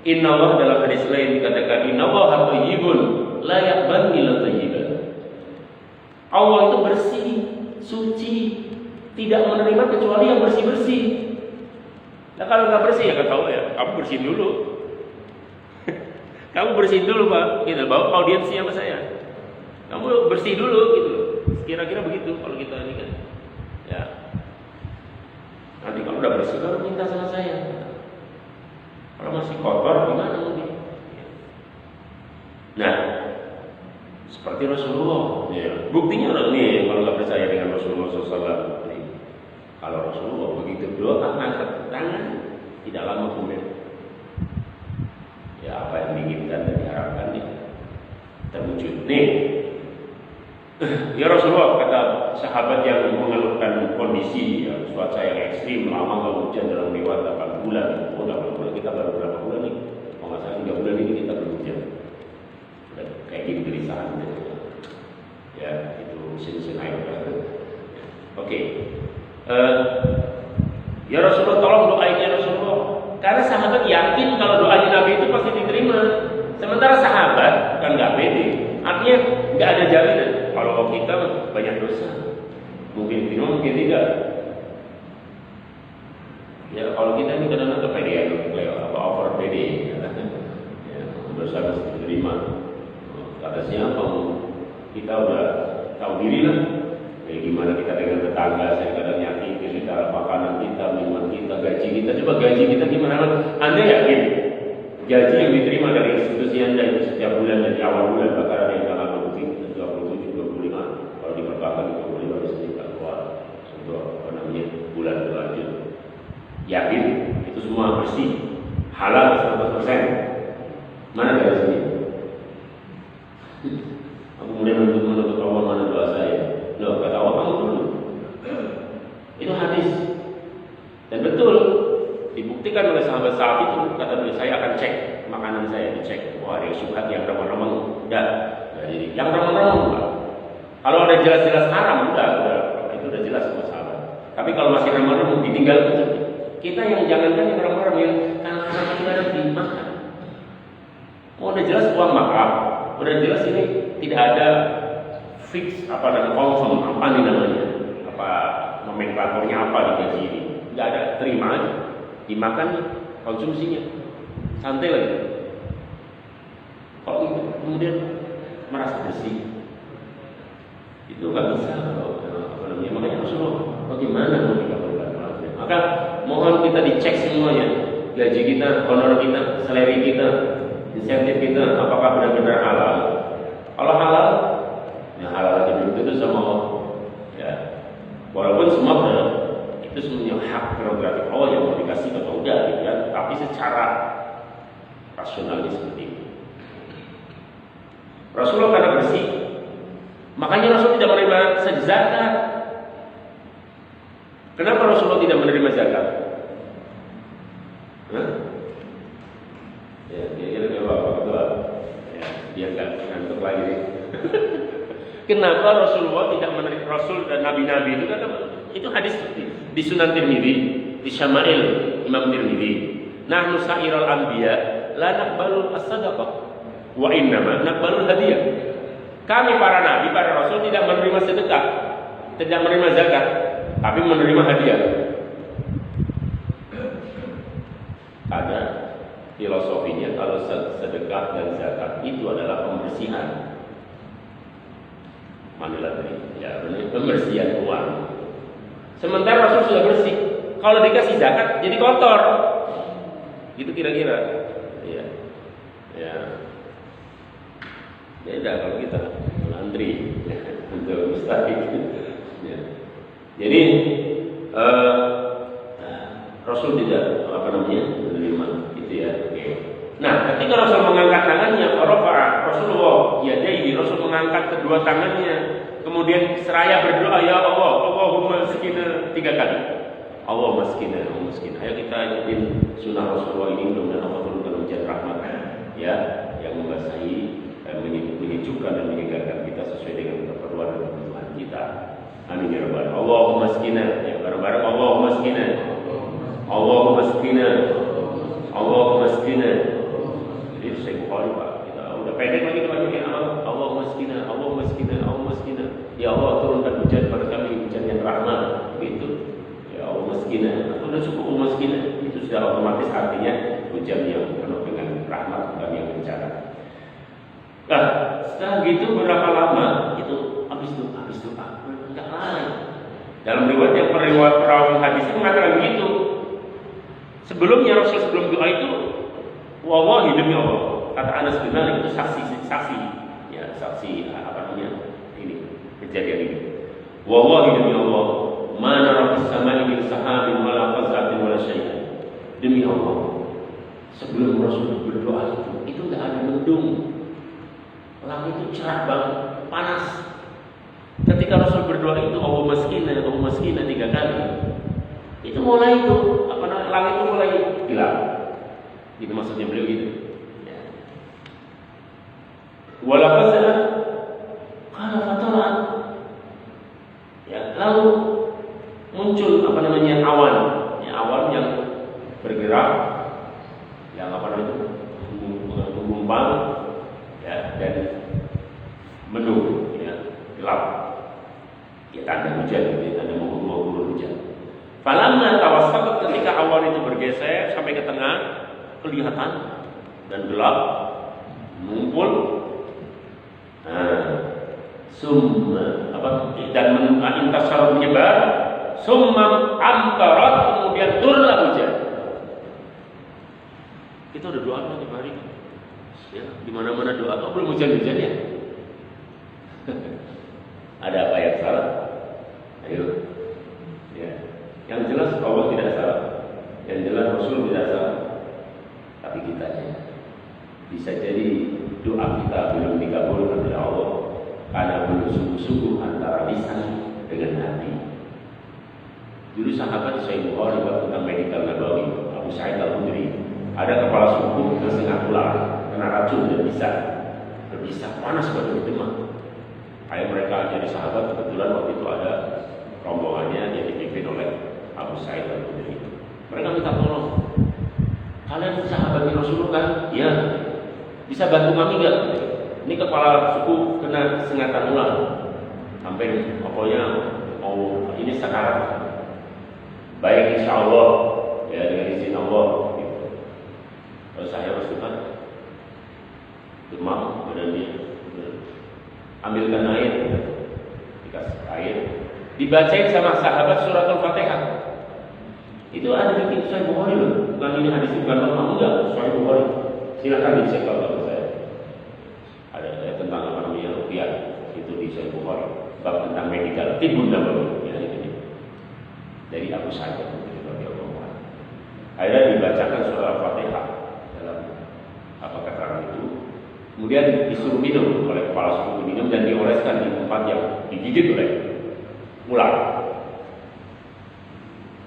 Inna Allah dalam hadis lain dikatakan Inna Allah thayyibun la yaqbalu illa thayyiban. Allah itu bersih, suci, tidak menerima kecuali yang bersih-bersih. Nah kalau nggak bersih ya kata Allah, ya kamu bersihin dulu. Kamu bersihin dulu Pak, gitu. Bawa audiensi sama saya. Kamu bersih dulu gitu. Kira-kira begitu kalau kita ini kan. Ya. Nanti kalau udah bersih baru minta sama saya. Kalau masih kotor gimana nanti? Nah, seperti Rasulullah. Ya. Buktinya nih kalau nggak percaya dengan Rasulullah SAW. Kalau Rasulullah begitu doa angkat tangan, tidak lama kemudian ya apa yang diinginkan dan diharapkan terwujud. Nih, ya Rasulullah, kata sahabat yang mengeluhkan kondisi ya, cuaca yang ekstrim, lama nggak hujan dalam lewat 8 bulan. Oh 8 bulan, kita baru berapa bulan nih? Kalau nggak salah 3 bulan ini kita belum hujan. kegelisahan. Ya, itu mesin air. Oke. Ya Rasulullah, tolong doain ya Rasulullah. Karena sahabat yakin kalau doanya Nabi itu pasti diterima. Sementara sahabat kan nggak pede. Artinya nggak ada jaminan. Kalau kita banyak dosa, mungkin diterima, mungkin tidak. Ya kalau kita ini kadang-kadang kepedean, apa over pede, ya, dosa mesti diterima. Kata siapa? Kita udah tahu diri lah. Gimana kita dengan tetangga, saya kadang nyakiti cara makanan kita, minuman kita, gaji kita. Coba gaji kita gimana? Anda yakin gaji yang diterima dari institusi Anda itu setiap bulan dari awal bulan, bahkan ada yang tanggal 27, 25, kalau di perbankan 25 bisa keluar untuk bulan berlanjut. Yakin itu semua bersih, halal 100%. Mana dari sini? Kemudian menuntut Allah, mana doa saya? Loh, kata Allah kamu dulu. Itu hadis. Dan betul dibuktikan oleh sahabat saat itu. Kata beliau, saya akan cek makanan saya, dicek. Wah, ada syubhat yang remang-remang. Udah. Nah, jadi yang remang-remang enggak. Kalau ada jelas-jelas haram, udah. Itu udah jelas sama sahabat. Tapi kalau masih remang-remang ditinggalkan. Kita yang jangankan yang remang-remang, yang karena kita ada dimakan. Udah jelas uang makan. Udah jelas ini tidak ada fix apa dan confirm apa nih namanya, apa nomenklaturnya apa di gaji ini, nggak ada, terima aja, dimakan konsumsinya, santai lagi. Kalau kemudian merasa bersih, itu nggak bisa kalau apa namanya. Makanya Rasulullah, bagaimana mau kita berbuat? Maka mohon kita dicek semuanya, gaji kita, honor kita, salary kita, insentif kita, apakah benar-benar halal. Kalau halal, ya halal aja dulu itu sama Allah. Ya, walaupun semua itu semuanya hak prerogatif Allah yang mau dikasih atau enggak, gitu kan. Tapi secara rasionalnya seperti itu. Rasulullah karena bersih, makanya Rasul tidak menerima zakat. Kenapa Rasulullah tidak menerima zakat? Ya, dia bapak ketua. Ya, dia ngantuk lagi. Kenapa Rasulullah tidak menerima, Rasul dan Nabi-Nabi itu kata, itu hadis di Sunan Tirmidzi, di Syama'il Imam Tirmidzi. Nahnu sa'iral anbiya la naqbalul as-sadaqah wa innama naqbalul hadiyah. Kami para nabi, para rasul tidak menerima sedekah, tidak menerima zakat, tapi menerima hadiah. Ada filosofinya kalau sedekah dan zakat itu adalah pembersihan. Manilah tadi, ya benar, pembersihan uang. Sementara Rasul sudah bersih. Kalau dikasih zakat jadi kotor. Gitu kira-kira. Ya. Ya. Beda kalau kita antri untuk mustahik. Ya. Jadi Rasul tidak menerima itu ya. Oke. Nah, ketika Rasul mengangkat tangannya, Rasulullah yadaihi, Rasul mengangkat kedua tangannya, kemudian seraya berdoa, ya Allah, Allahumma maskina 3 kali. Allah maskina, Allah maskina. Ayo kita ikutin sunnah Rasulullah ini, mudah-mudahan Allah turunkan hujan rahmat, ya, yang membasahi, menyejukkan dan menyegarkan kita sesuai dengan keperluan dan kebutuhan kita. Amin ya rabbal alamin. Allahumma maskina, ya bareng-bareng Allahumma maskina, Allahumma maskina, Allahumma maskina. Jadi saya Bukhari Pak, kita udah pendek lagi banyak Allahumma maskina, Allahumma maskina, Allahumma maskina. Ya Allah turunkan hujan pada kami, hujan yang rahmat, gitu. Ya Allah maskina, atau udah cukup maskina, itu sudah otomatis artinya hujan yang penuh dengan rahmat, bukan yang bencana. Nah, setelah gitu berapa lama itu habis doa, enggak lain. Dalam riwayat yang perawi hadis itu mengatakan begitu. Sebelumnya Rasul sebelum doa itu, wallahi demi Allah, kata Anas bin Malik itu saksi, ya saksi apa namanya ini kejadian ini. Wallahi demi Allah, mana rafis samai min sahabin wala qazatin wala syai'an. Demi Allah, sebelum Rasul berdoa itu enggak ada mendung. Langit itu cerah banget, panas. Ketika Rasul berdoa itu, Allahumma maskina 3 kali. Itu mulai itu, langit itu mulai gelap. Itu maksudnya beliau gitu. Ya. Wala qazan muncul awan, ya, awan yang bergerak, yang menggumpal, ya, dan mendung, ya, gelap, ya, tanda hujan, ya, tanda mau hujan. Falamma tawassat, ketika awan itu bergeser sampai ke tengah, kelihatan dan gelap, mengumpul. Dan intasar menyebar, summa amtarat, kemudian turunlah hujan. Kita udah doa kan tiap hari, ya, di mana-mana doa, kok belum hujan-hujan ya? Ada apa yang salah? Ayo, ya. Yang jelas Allah tidak salah, yang jelas Rasul tidak salah, tapi kita ya. Bisa jadi doa kita belum dikabulkan oleh Allah karena belum sungguh-sungguh antara lisan dengan hati. Dulu sahabat Sahih Bukhari tentang medical Nabawi, Abu Sa'id Al-Khudri, ada kepala suku tersengat ular, kena racun dan berbisa panas batu demam. Ayah mereka jadi sahabat, kebetulan waktu itu ada rombongannya yang dipimpin oleh Abu Sa'id Al-Khudri. Mereka minta tolong, kalian sahabat Rasulullah kan? Ya. Bisa bantu kami nggak? Ini kepala suku kena sengatan ular, sampai pokoknya mau ini sekarat. Baik, insya Allah, ya, dengan izin Allah. Gitu. Kalau saya masukkan demam badannya, ambilkan air, dikasih air, dibacain sama sahabat surat Al-Fatihah. Itu ada di Sahih Bukhari loh, bukan ini hadis bukan lemah, enggak, Sahih Bukhari. Silakan dicek kalau saya. Ada tentang ruqyah itu di Sahih Bukhari, bab tentang medikal, tibun nabawi, ya, itu dari Abu Sa'id radhiyallahu anhu. Akhirnya dibacakan surah Al-Fatihah dalam keterangan itu. Kemudian disuruh minum oleh kepala suku, minum dan dioleskan di tempat yang digigit oleh ular.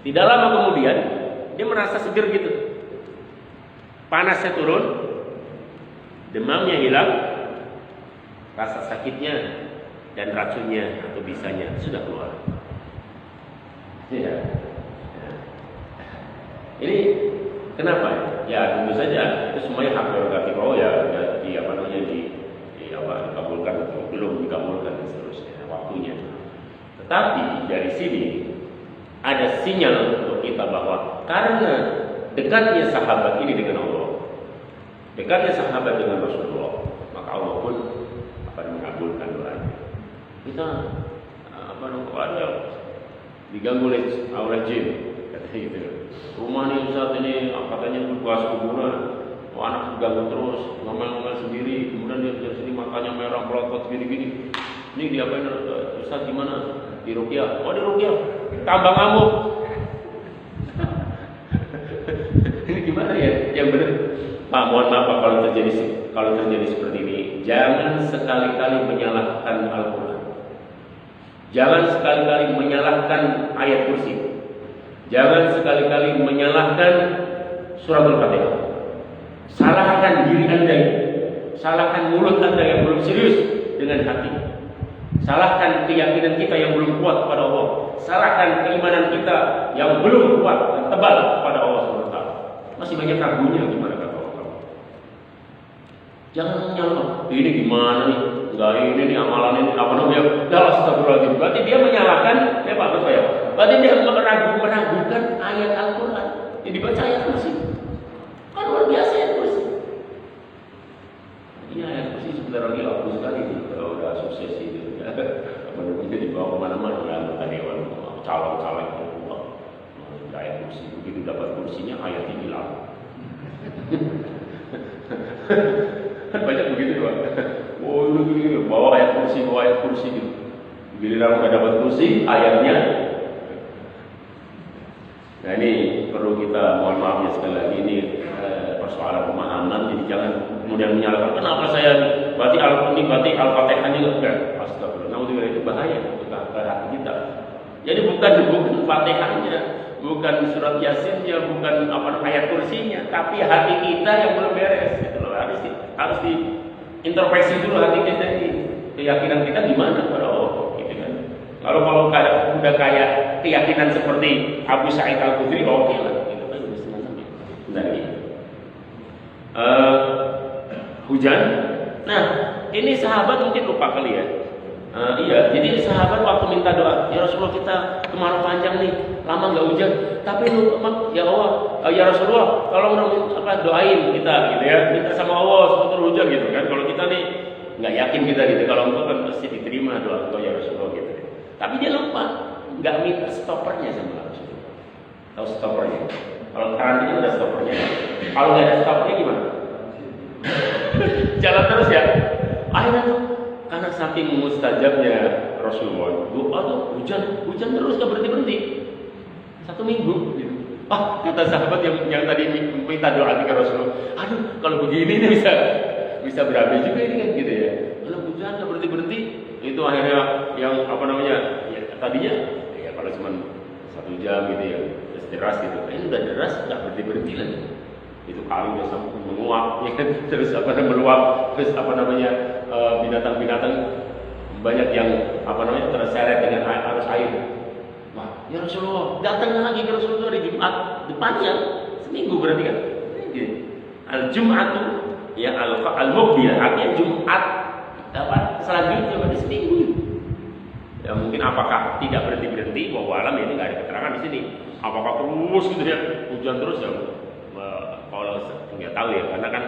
Tidak lama kemudian dia merasa seger gitu, panasnya turun, demamnya hilang, rasa sakitnya dan racunnya atau bisanya sudah keluar. Ya. Ini kenapa? Ya tentu saja itu semuanya hak prerogatif Allah, ya, dikabulkan atau belum dikabulkan dan seterusnya waktunya. Tetapi dari sini ada sinyal untuk kita bahwa karena dekatnya sahabat ini dengan Allah, dekatnya sahabat dengan Rasulullah, maka Allah pun akan mengabulkan doanya. Kita ada diganggu oleh jin, katanya gitu. Rumah nih saat ini katanya bekas kuburan, anak diganggu terus, ngomel-ngomel sendiri, kemudian dia dari sini matanya merah, melotot gini-gini. Ini diapain Ustaz, gimana? Di ruqyah. Oh, di ruqyah. Tambah ngamuk. Ini gimana ya? Yang benar. Pak, mohon maaf Pak, kalau terjadi seperti ini, jangan sekali-kali menyalahkan Al-Quran. Jangan sekali-kali menyalahkan ayat kursi. Jangan sekali-kali menyalahkan surat Al-Fatihah. Salahkan diri Anda, salahkan mulut Anda yang belum serius dengan hati. Salahkan keyakinan kita yang belum kuat kepada Allah. Salahkan keimanan kita yang belum kuat dan tebal kepada Allah SWT. Masih banyak ragunya gimana kata Allah. Jangan menyalahkan, ini gimana nih? Enggak, ini nih amalan ini apa namanya? Astagfirullahaladzim. Berarti dia menyalahkan, ya Pak, betul ya? Berarti dia meragukan ayat Al-Quran yang dibaca ayat kursi. Kan luar biasa ayat kursi. Ini ayat kursi sebentar lagi laku sekali kalau udah sukses itu. Menurutnya dibawa kemana-mana oleh anggota dewan, calon-calon itu. Ayat kursi, begitu dapat kursinya ayatnya hilang. Kan banyak begitu Pak. Oh ini bawa ayat kursi gitu. Giliran udah dapat kursi, ayatnya. Nah ini perlu kita mohon maaf ya sekali lagi, ini persoalan pemahaman. Jadi jangan kemudian menyalahkan kenapa saya berarti Al-Fatihahnya enggak. Astagfirullah. Nah itu bahaya untuk hati kita. Jadi bukan Fatihahnya, bukan surat Yasinnya, bukan ayat kursinya, tapi hati kita yang belum beres. Gitu loh. Harus diintrospeksi dulu hati kita ini. Keyakinan kita gimana pada Allah, gitu kan? Kalau udah kayak keyakinan seperti Abu Sa'id Al-Khudri, oke lah. Itu kan udah senang-senang. Bentar ya. Hujan. Nah, ini sahabat mungkin lupa kali ya. Iya, jadi sahabat waktu minta doa, ya Rasulullah kita kemarau panjang nih, lama nggak hujan. Tapi ya Allah, ya Rasulullah, tolong dong doain kita gitu ya, minta sama Allah supaya hujan gitu kan. Kalau kita nih nggak yakin kita gitu, kalau engkau kan pasti diterima doa engkau ya Rasulullah gitu. Tapi dia lupa, nggak minta stoppernya sama Rasulullah. Tahu stoppernya? Kalau karantina ada stoppernya. Kalau nggak ada stoppernya gimana? Jalan terus ya. Akhirnya tuh karena saking mustajabnya Rasulullah, doa tuh hujan terus nggak berhenti 1 minggu. Gitu. Kata sahabat yang tadi minta doa ke Rasulullah, aduh kalau begini nih bisa berabe juga ini kan gitu ya. Kalau hujan nggak berhenti itu akhirnya yang ya, tadinya ya kalau cuma 1 jam gitu ya deras gitu. Ini udah deras nggak berhenti lagi. Itu kali udah sampai menguap, ya kan? Terus meluap, terus binatang-binatang banyak yang terseret dengan arus air. Wah, ya Rasulullah, datang lagi ke Rasulullah di Jumat depannya, seminggu berarti kan? Al-Jum'atu ya al-Muqbilah, artinya Jumat selanjutnya berarti seminggu. Ya mungkin apakah tidak berhenti wallahu alam, ini nggak ada keterangan di sini. Apakah terus gitu ya, hujan terus ya? Kalau nggak tahu ya, karena kan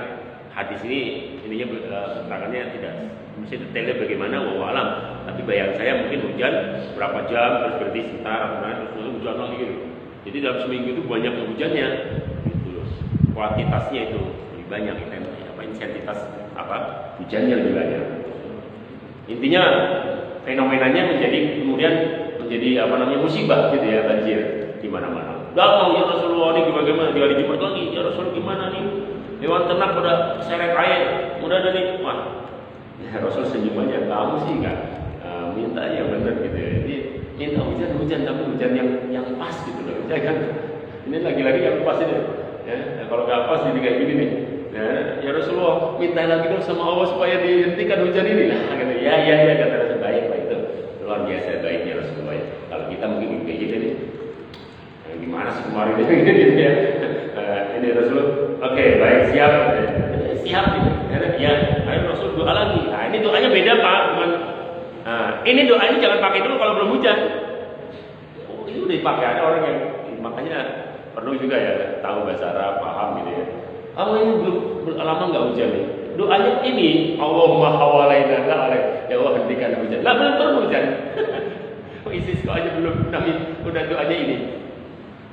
hadis ininya keterangannya tidak mesti detailnya bagaimana wallahu alam. Tapi bayangan saya mungkin hujan berapa jam terus berhenti sebentar, terus hujan lagi gitu. Jadi dalam seminggu itu banyak hujannya, gitu loh. Kuantitasnya itu lebih banyak, intensitas hujannya lebih banyak. Intinya fenomenanya kemudian menjadi musibah gitu ya, banjir di mana-mana. Datang ya Rasulullah, ini bagaimana? Di hari Jumat lagi, ya Rasul gimana nih? Hewan ternak pada seret air, udah ada nih. Wah, ya Rasul senyum aja, kamu sih kan minta yang benar gitu ya. Jadi minta hujan tapi hujan yang pas gitu loh. Ya kan? Ini lagi-lagi yang pas ini. Ya, kalau nggak pas jadi kayak gini nih. Ya Rasulullah, minta lagi dong sama Allah supaya dihentikan hujan ini. Nah, gitu. Ya kata Rasul, baik Pak, itu luar biasa baiknya Rasulullah. Kalau kita mungkin kayak gitu nih. Gimana sih kemarin ini ya? Ini Rasul, oke, baik, siap gitu. Ya, ayo Rasul doa lagi. Nah, ini doanya beda Pak, ini doanya jangan pakai dulu kalau belum hujan. Ini udah dipakai, ada orang yang makanya perlu juga ya tahu bahasa Arab, paham gitu ya. Ini belum lama nggak hujan nih. Doanya ini, Allahumma hawalaina ya Allah hentikan hujan. Lah belum turun hujan. Isis kok aja belum, tapi udah doanya ini.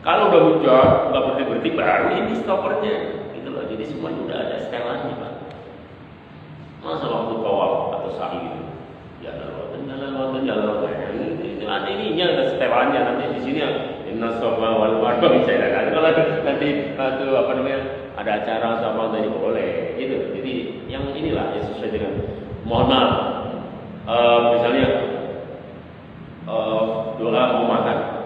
Kalau udah hujan, nggak berhenti baru ini stoppernya, gitu loh. Jadi semuanya udah ada setelannya Pak. Masa waktu tawaf atau sa'i gitu, jalan itu ada ininya, ada setelannya. Nanti di sini Inna Sofa wal Marwa bisa ada. Kalau nanti ada acara sama tadi boleh, gitu. Jadi yang inilah yang sesuai dengan. Mohon maaf, misalnya doa mau makan.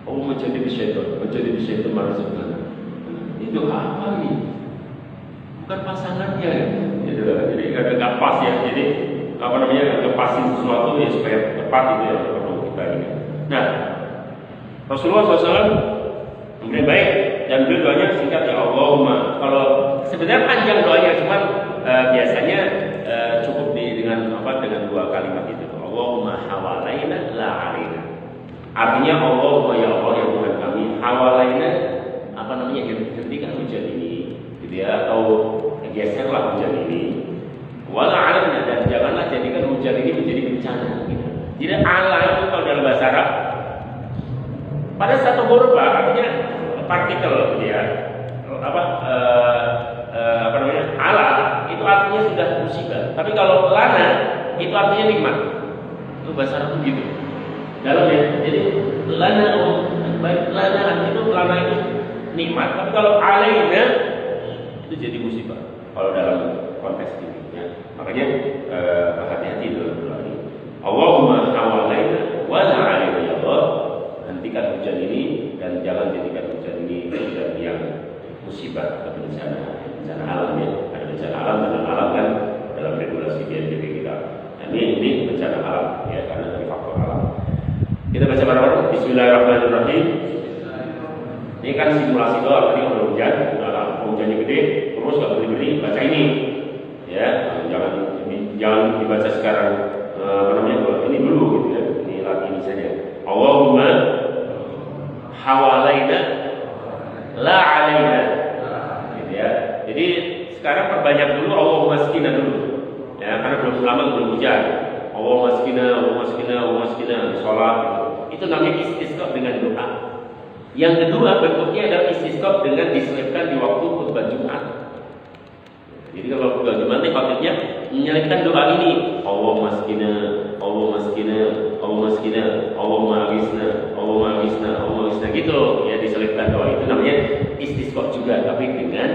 Menjadi syaitan marzuqna. Itu apa nih? Bukan pasangannya. Gitu. Jadi nggak pas ya. Jadi ngepasin sesuatu ya supaya tepat itu ya perlu kita ini. Nah, Rasulullah SAW kemudian baik dan beliau doanya singkat ya Allahumma. Kalau sebenarnya panjang doanya, cuman biasanya cukup dengan 2 kalimat itu. Allahumma hawalaina la alaina. Artinya Allahumma ya Allah ya Tuhan kami, hawalaina hentikan hujan ini, gitu ya, atau geserlah hujan ini. Wala alaina, dan janganlah jadikan hujan ini menjadi bencana. Gitu. Jadi ala itu kalau dalam bahasa Arab pada satu huruf artinya partikel, gitu ya. Ala itu artinya sudah musibah. Tapi kalau lana itu artinya nikmat. Itu bahasa Arab begitu. Dalam ya, jadi lana itu nikmat, tapi kalau alaina itu jadi musibah. Kalau dalam konteks ini, ya. Makanya hati-hati dalam doa ini. Allahumma hawalaina wa la alaina ya Allah. Hentikan hujan ini dan jangan jadikan hujan ini hujan yang musibah atau bencana alam ya. Ada bencana alam dan alam kan dalam regulasi BNPB kita. Nah, ini bencana alam ya, karena dari faktor alam. Kita baca bareng-bareng. Bismillahirrahmanirrahim. Ini kan simulasi doa, tadi kalau hujan, hujannya gede, terus nggak beri-beri, baca ini, ya, jangan dibaca sekarang, ini dulu gitu ya, ini lagi ini saja. Allahumma hawalaina la alaina, gitu ya. Jadi sekarang perbanyak dulu Allahumma skina dulu, ya, karena belum lama belum hujan. Allahumma skina, Allahumma skina, Allahumma skina, sholat, gitu. Itu namanya istisqa dengan doa. Yang kedua bentuknya adalah istisqa dengan diselipkan di waktu khutbah Jumat. Jadi kalau khutbah Jumat ini khotibnya menyelipkan doa ini, Allahumma skina, Allahumma skina, Allahumma skina, Allahumma aghithna, Allahumma aghithna, Allahumma aghithna, gitu ya, diselipkan doa itu namanya istisqa juga, tapi dengan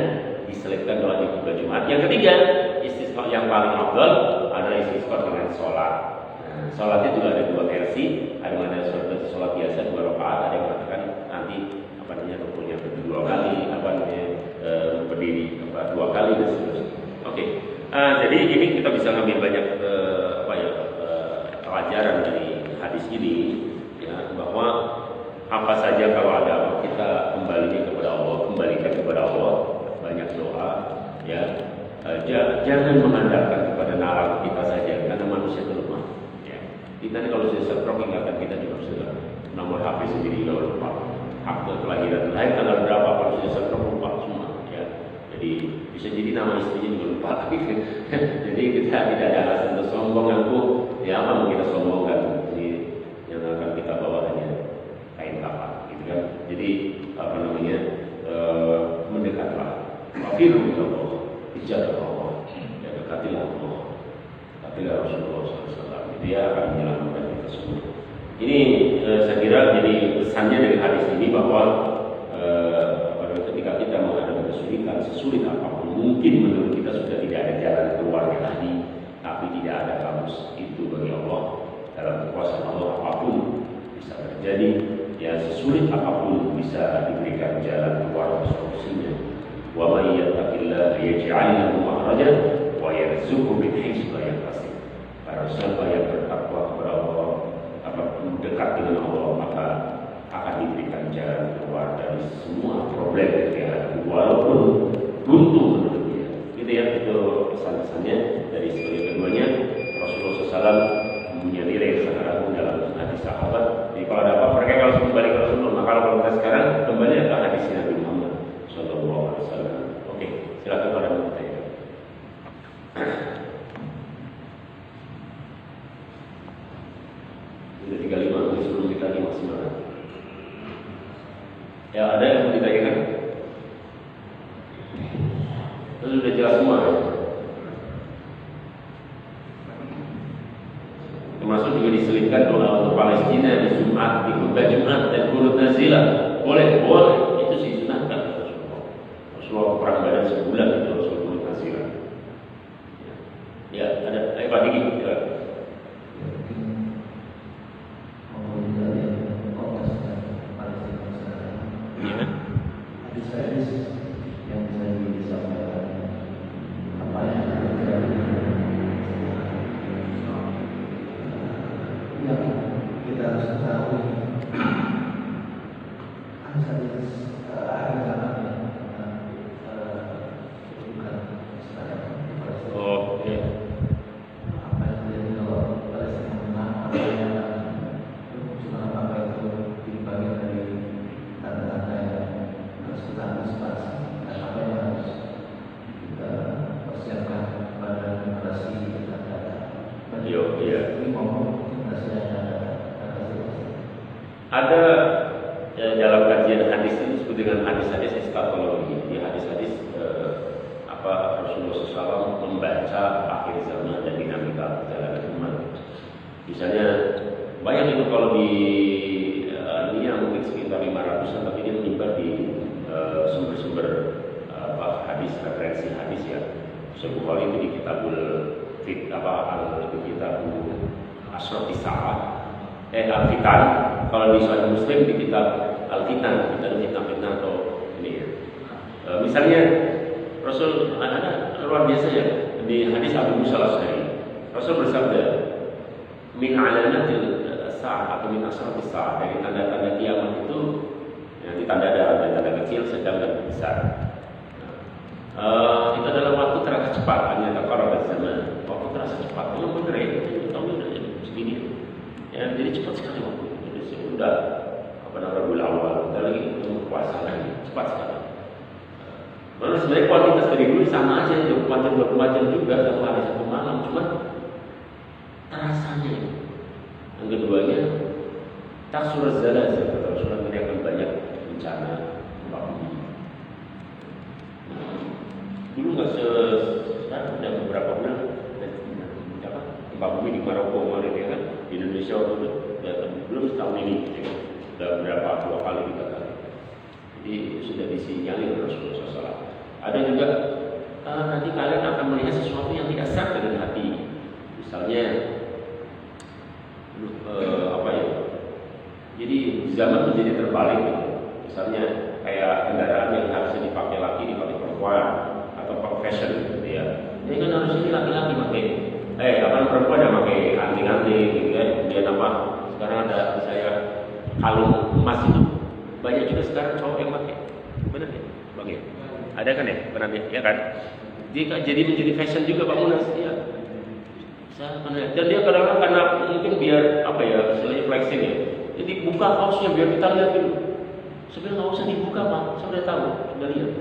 diselipkan doa di khutbah Jumat. Yang ketiga, istisqa yang paling afdal adalah istisqa dengan sholat. Sholat itu juga ada dua versi, ada yang ada sholat biasa 2 rakaat, ada yang mengatakan nanti rukunnya berdua kali, berdiri 2 kali dan seterusnya. Oke. Jadi ini kita bisa ngambil banyak pelajaran dari hadis ini, ya, bahwa apa saja kalau ada kita kembalinya kepada Allah, kembalikan kepada Allah, banyak doa, ya. Jangan mengandalkan kepada nalar kita saja, karena manusia itu lemah. Kita ini kalau sudah stroke, ingatan kita juga sudah nomor HP sendiri kalau lupa, akte kelahiran, lahir tanggal berapa, kalau sudah stroke lupa semua, ya. Jadi bisa jadi nama istrinya juga lupa. Jadi kita tidak ada alasan untuk sombong, aku ya apa mau kita sombongkan. Jadi yang akan kita bawa hanya kain kapan, gitu kan. Jadi mendekatlah, wafiru ya Allah, bicara Allah, ya dekatilah Allah, dekatilah Rasulullah SAW. Dia akan menyelamatkan kita semua. Ini saya kira jadi pesannya dari hadis ini bahwa ketika kita menghadapi kesulitan, sesulit apapun, mungkin menurut kita sudah tidak ada jalan keluarnya lagi, tapi tidak ada kamus itu bagi Allah. Dalam kekuasaan Allah apapun bisa terjadi, ya sesulit apapun bisa diberikan jalan keluar solusinya. Wa may yattaqillaha yaj'al lahu makhrajan wa yarzuqhu min haitsu la yahtasib. Barang siapa yang bertakwa kepada Allah, dekat dengan Allah, maka akan diberikan jalan keluar dari semua problem yang dia hadapi, walaupun buntu menurut dia. Gitu ya, itu pesan-pesannya dari sebagai keduanya. Rasulullah SAW punya nilai yang sangat agung dalam hadis sahabat. Jadi kalau ada apa, mereka kalau kembali ke Rasulullah, maka kalau kita sekarang kembali ke hadis Nabi Muhammad SAW. Oke, silakan pada bertanya. Sudah 35 sebelum kita maksimal. Ya, ada yang mau ditanyakan? Itu sudah jelas semua, ya? Termasuk juga diselipkan doa untuk Palestina di Jumat, di khutbah Jumat dan qunut nazilah. Boleh, itu sih sunahkan Rasulullah perang Badar sebulan itu Rasul qunut nazilah. Ya, ada Pak Diki. Ada dalam kajian hadis ini disebut dengan hadis-hadis eskatologi. Di hadis-hadis Rasulullah SAW membaca akhir zaman dan dinamika perjalanan umat. Misalnya banyak itu kalau di ini yang mungkin sekitar 500-an, tapi dia menyebar di sumber-sumber hadis, referensi hadis ya. Bukhari itu di kitabul kitabul Asrati Sa'ah, Al-Fitan. Kalau di Sahih Muslim di kitab Al-Fitan, fitnah atau ini ya. Misalnya Rasul ada luar biasa ya di hadis Abu Musa Al-Asy'ari. Rasul bersabda, "Min alamatil saat atau min asyrati saat, dari tanda-tanda kiamat itu nanti tanda ada tanda kecil, sedang dan besar. Itu adalah waktu terasa cepat, hanya taqarraba zaman. Waktu terasa cepat, memang benar ya, itu tahun udah jadi segini. Ya, jadi cepat sekali waktu itu. Jadi sudah Rabiul Awal, kita lagi puasa lagi, cepat sekali. Mana sebenarnya kuantitas dari dulu sama aja, 24 jam juga, 1 hari 1 malam, cuma terasanya. Yang keduanya, taksur zalazal, kata Rasulullah, ini akan banyak bencana gempa bumi. Dulu nggak sekarang ada beberapa bulan gempa bumi di Maroko kemarin ya kan, di Indonesia waktu itu belum setahun ini, ya kan? Sudah berapa 2 kali 3 kali. Jadi sudah disinyalir Rasulullah SAW. Ada juga nanti kalian akan melihat sesuatu yang tidak sah dengan hati. Misalnya apa ya? Jadi zaman menjadi terbalik gitu. Misalnya kayak kendaraan yang harusnya dipakai laki dipakai perempuan atau fashion gitu ya. Ini kan harus ini laki-laki pakai perempuan yang pakai anting-anting gitu ya. Dia apa? Sekarang ada saya kalung emas itu banyak juga sekarang cowok yang pakai. Benar ya? Bang ya? Ada kan ya? Pernah ya kan? Dia jadi menjadi fashion juga Pak Munas ya. Dan dia kadang-kadang karena mungkin biar apa ya, istilahnya flexing ya. Jadi buka kaosnya biar kita lihat dulu. Sebenarnya nggak usah dibuka Pak, saya udah tahu, sudah lihat.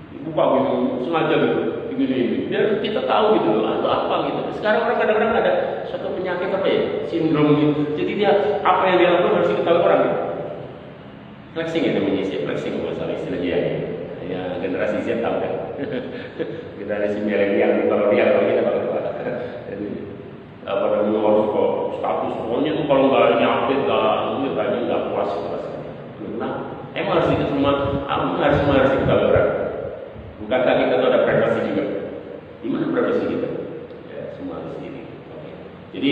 Dibuka gitu, sengaja gitu, begini. Biar kita tahu gitu loh, atau apa gitu. Sekarang orang kadang-kadang ada suatu penyakit apa ya, sindrom gitu. Jadi dia apa yang dia lakukan harus diketahui orang. Gitu. Flexing ya namanya sih, flexing masalah istilahnya ya. Ya generasi Z tahu kan. Generasi milenial kalau kita kalau apa namanya harus kok status pokoknya tuh kalau nggak update nggak kayaknya nggak puas rasanya. Nah, emang harus itu semua harus diketahui orang. Bukankah kita tuh ada privasi juga? Di mana privasi kita? Ya semua harus ini. Oke. Jadi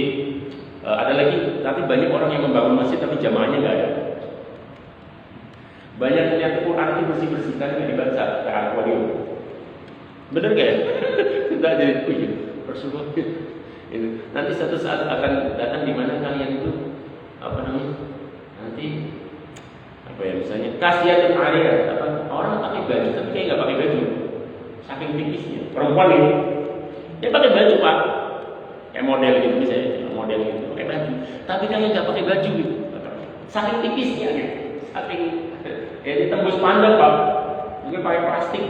ada lagi, tapi banyak orang yang membangun masjid tapi jamaahnya nggak ada. Banyak yang Quran itu bersih-bersihkan nggak dibaca ke akuarium. Bener nggak ya? Kita jadi Rasulullah. Nanti satu saat akan datang di mana kalian itu apa namanya? Nanti apa ya misalnya kasihan dan area apa orang pakai baju tapi kayak nggak pakai baju saking tipisnya perempuan ini dia pakai baju Pak kayak model gitu misalnya model gitu pakai baju tapi kayak nggak pakai baju gitu saking tipisnya gitu saking ya ini tembus pandang Pak mungkin pakai plastik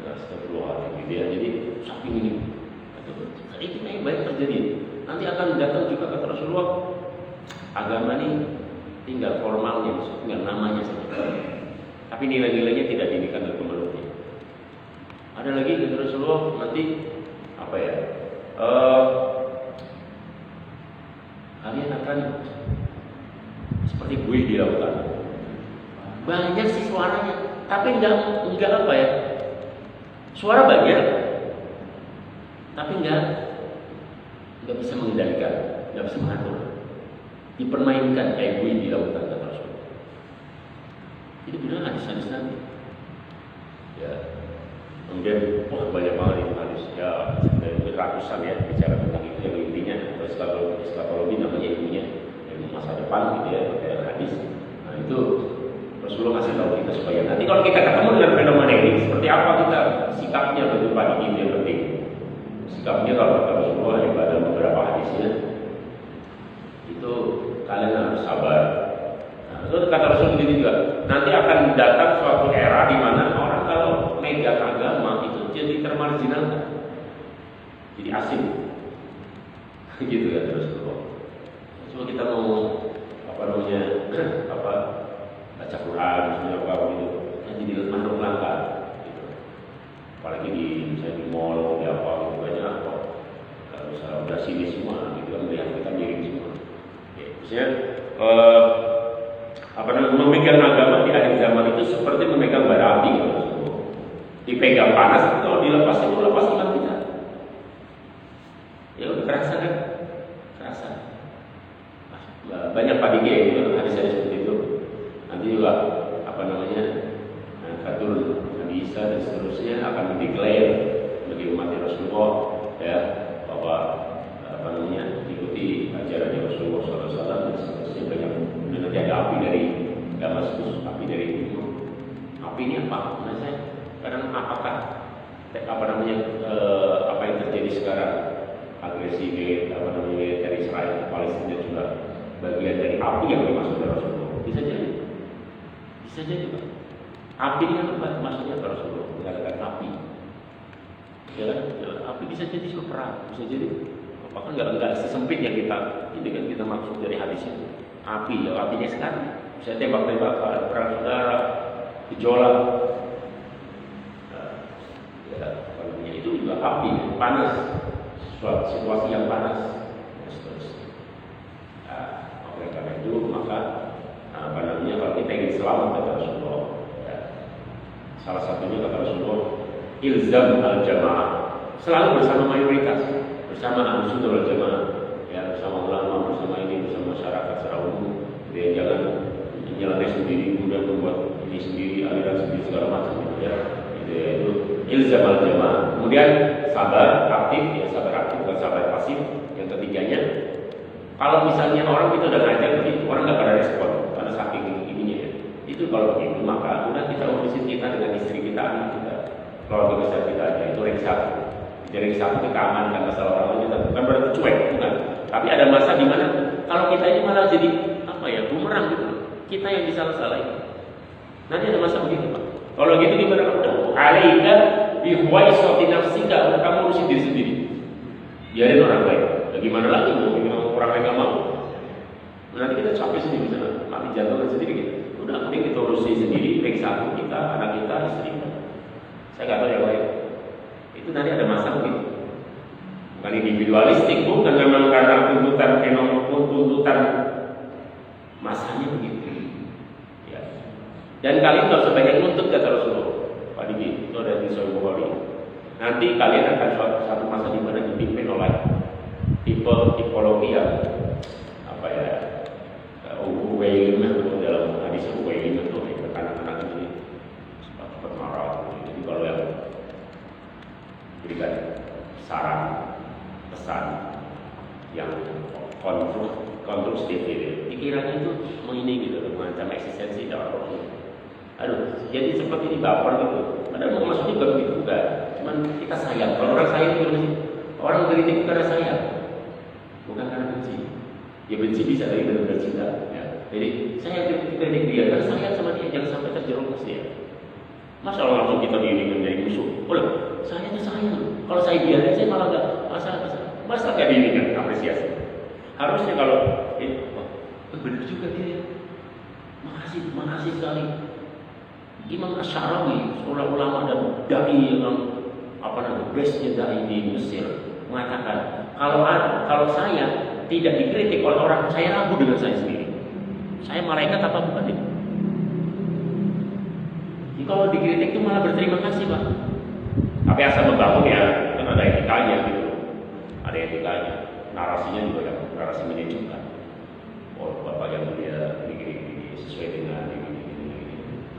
astagfirullah gitu ya jadi saking ini itu yang banyak terjadi. Nanti akan datang juga kata Rasulullah, agama ini tinggal formalnya, tinggal namanya saja. Tapi nilai-nilainya tidak didikan oleh pemeluknya. Ada lagi kata Rasulullah nanti apa ya? Kalian akan seperti buih di lautan. Banyak sih suaranya, tapi enggak apa ya? Suara banyak, tapi enggak bisa mengendalikan, nggak bisa mengatur, dipermainkan kayak buih di lautan kata Rasulullah. Jadi benar hadis-hadis nanti. Ya, kemudian banyak banget itu hadis. Ya, mungkin ratusan ya bicara tentang itu yang intinya. Eskatologi namanya ilmunya, ilmu masa depan gitu ya, kayak hadis. Nah itu Rasulullah ngasih tahu kita supaya nanti kalau kita ketemu dengan fenomena ini, seperti apa kita sikapnya betul pada ini yang penting. Sikapnya kalau kata Rasulullah pada beberapa hadisnya itu kalian harus sabar. Nah, itu kata Rasul begini juga. Nanti akan datang suatu era di mana orang kalau megang agama itu jadi termarginalkan, jadi asing. Gitu ya Rasulullah. Cuma kita mau apa namanya baca Quran, apa gitu, jadi makhluk langka. Apalagi misalnya di mall, di apa gitu banyak kok. Kalau misalnya udah sini semua, gitu kan melihat kita miring semua. Ya, misalnya memegang agama di akhir zaman itu seperti memegang bara api gitu. Dipegang panas, kalau dilepas itu lepas iman kita. Ya udah kerasa kan? Kerasa. Banyak Pak Diki itu hadis-hadis seperti itu. Nanti juga apa namanya? Fatul Isa dan seterusnya akan mendeklar bagi umat Rasulullah ya bahwa apa namanya ikuti mengikuti ajaran Rasulullah SAW dan seterusnya banyak. Nanti ada api dari Damaskus, api dari timur. Api ini apa? Nah, saya kadang apakah apa yang terjadi sekarang, agresi militer Israel di Palestina juga bagian dari api yang dimaksud oleh Rasulullah? Bisa jadi Pak. Api ini apa maksudnya Rasulullah? Mengatakan api. Ya kan? Api bisa jadi perang, bisa jadi. Apakah enggak sesempit yang kita maksud dari hadis itu? Api, ya apinya sekarang. Bisa tembak-tembakan, perang saudara, gejolak. Itu juga api, panas, suatu situasi yang panas. Oleh karena itu maka kalau kita ingin selamat kata Rasulullah, salah satunya kata Rasulullah, ilzam al-jamaah, selalu bersama mayoritas, bersama ahlu wal jamaah, ya, bersama ulama, bersama masyarakat secara umum. Dia jangan menyeleneh sendiri, kemudian membuat ini sendiri, aliran sendiri segala macam, ya. Itu ilzam al-jamaah. Kemudian sabar aktif, bukan sabar pasif. Yang ketiganya, kalau misalnya orang itu udah ngajak begitu, orang nggak pada respon karena saking ininya ya. Itu kalau begitu maka udah kita urusin kita dengan istri kita, anak kita, keluarga besar kita aja. Itu ring satu. Jadi ring satu kita amankan masalah orang lain, kita bukan berarti cuek, bukan. Tapi ada masa di mana kalau kita ini malah jadi bumerang gitu. Kita yang disalah-salahin. Nanti ada masa begitu Pak. Kalau gitu gimana kamu? Alaika bihuwaisati nafsika, kamu urusin diri sendiri. Biarin orang lain. Bagaimana lagi mau orang lain nggak mau? Nanti kita capek sendiri sana, mati jantungan sendiri gitu. Udah mending kita urusin sendiri, baik satu kita, anak kita, istri kita. Saya nggak tahu yang lain. Itu nanti ada masa begitu. Bukan individualistik, bukan memang karena tuntutan masanya begitu. Ya. Dan kalian nggak usah banyak nuntut kata Rasulullah. Pak Diki, itu ada di Sahih Bukhari. Nanti kalian akan satu masa di mana dipimpin oleh tipologi yang Uwailimah, dalam hadis Uwailimah itu anak-anak ini cepat marah. Jadi kalau yang berikan saran, pesan yang konstruktif gitu, pikirannya itu ini gitu, mengancam eksistensi dalam orang. Aduh, jadi seperti ini baper gitu. Padahal maksudnya bukan begitu juga. Cuman kita sayang. Kalau orang sayang itu sih, orang kritik karena sayang, bukan karena benci. Ya benci bisa dari benar-benar cinta. Ya. Jadi saya kritik dia karena sayang sama dia, jangan sampai terjerumus dia. Masa langsung kita diiringkan jadi musuh? Boleh. Saya itu sayang. Kalau saya biarin, saya malah nggak masa nggak diiringkan apresiasi. Harusnya kalau benar juga dia. Makasih sekali. Imam Asy'arawi, seorang ulama dan dai yang bestnya dai di Mesir, mengatakan kalau saya tidak dikritik oleh orang, saya ragu dengan saya sendiri. Saya malaikat apa bukan itu? Jadi kalau dikritik itu malah berterima kasih Pak. Tapi asal membangun ya, kan ada etikanya gitu. Ada etikanya. Narasinya juga yang narasi menyejukkan. Oh Bapak yang mulia ini sesuai dengan ini.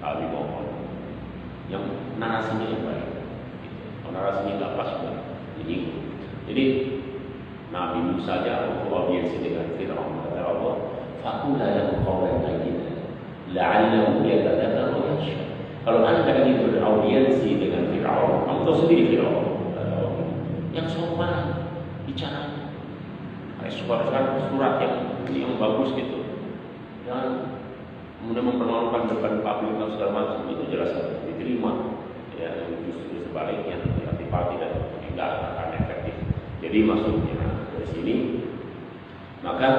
Kami mohon yang narasinya yang baik. Kalau narasinya nggak pas juga jadi Nabi Musa aja audiensi dengan Fir'aun, kata Allah, "Faqula lahu qawlan layyinan, la'allahu yatadakkaru aw yakhsha." Kalau Anda ingin beraudiensi dengan Fir'aun, kamu tahu sendiri Fir'aun, yang sopan bicaranya, surat yang bagus gitu, yang kemudian mempermalukan depan publik dan segala macam, itu jelas diterima. Ya, justru sebaliknya antipati dan tidak akan efektif. Jadi maksudnya dari sini maka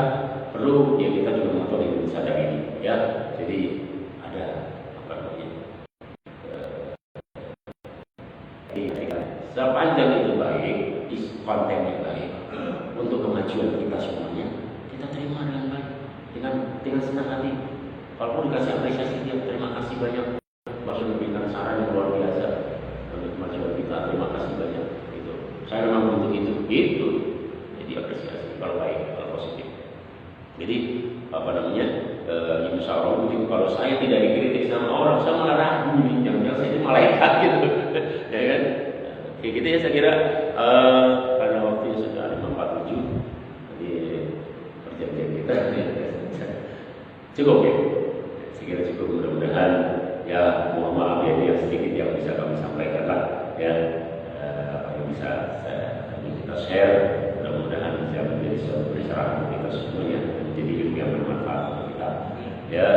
perlu ya kita juga mengetahui sadar ini ya. Jadi ada sepanjang itu baik, kontennya baik untuk kemajuan kita semuanya, kita terima dengan baik, dengan senang hati. Kalau dikasih apresiasi dia, terima kasih banyak. Maksud memberikan saran yang luar biasa untuk kemajuan kita, terima kasih banyak. Gitu. Saya memang untuk itu, gitu. Jadi apresiasi kalau baik, kalau positif. Jadi Insya Allah begitu. Kalau saya tidak dikritik sama orang, saya malah ragu nih, jangan-jangan saya ini malaikat gitu, ya kan? Kayak gitu ya saya kira. Karena waktunya sudah 5:47, jadi Cukup ya? Saya kira cukup, mudah-mudahan ya, mohon maaf ya, ini yang sedikit yang bisa kami sampaikan lah ya, apa yang bisa kita share, mudah-mudahan bisa menjadi suatu pencerahan untuk kita semuanya, menjadi ilmu yang bermanfaat untuk kita ya.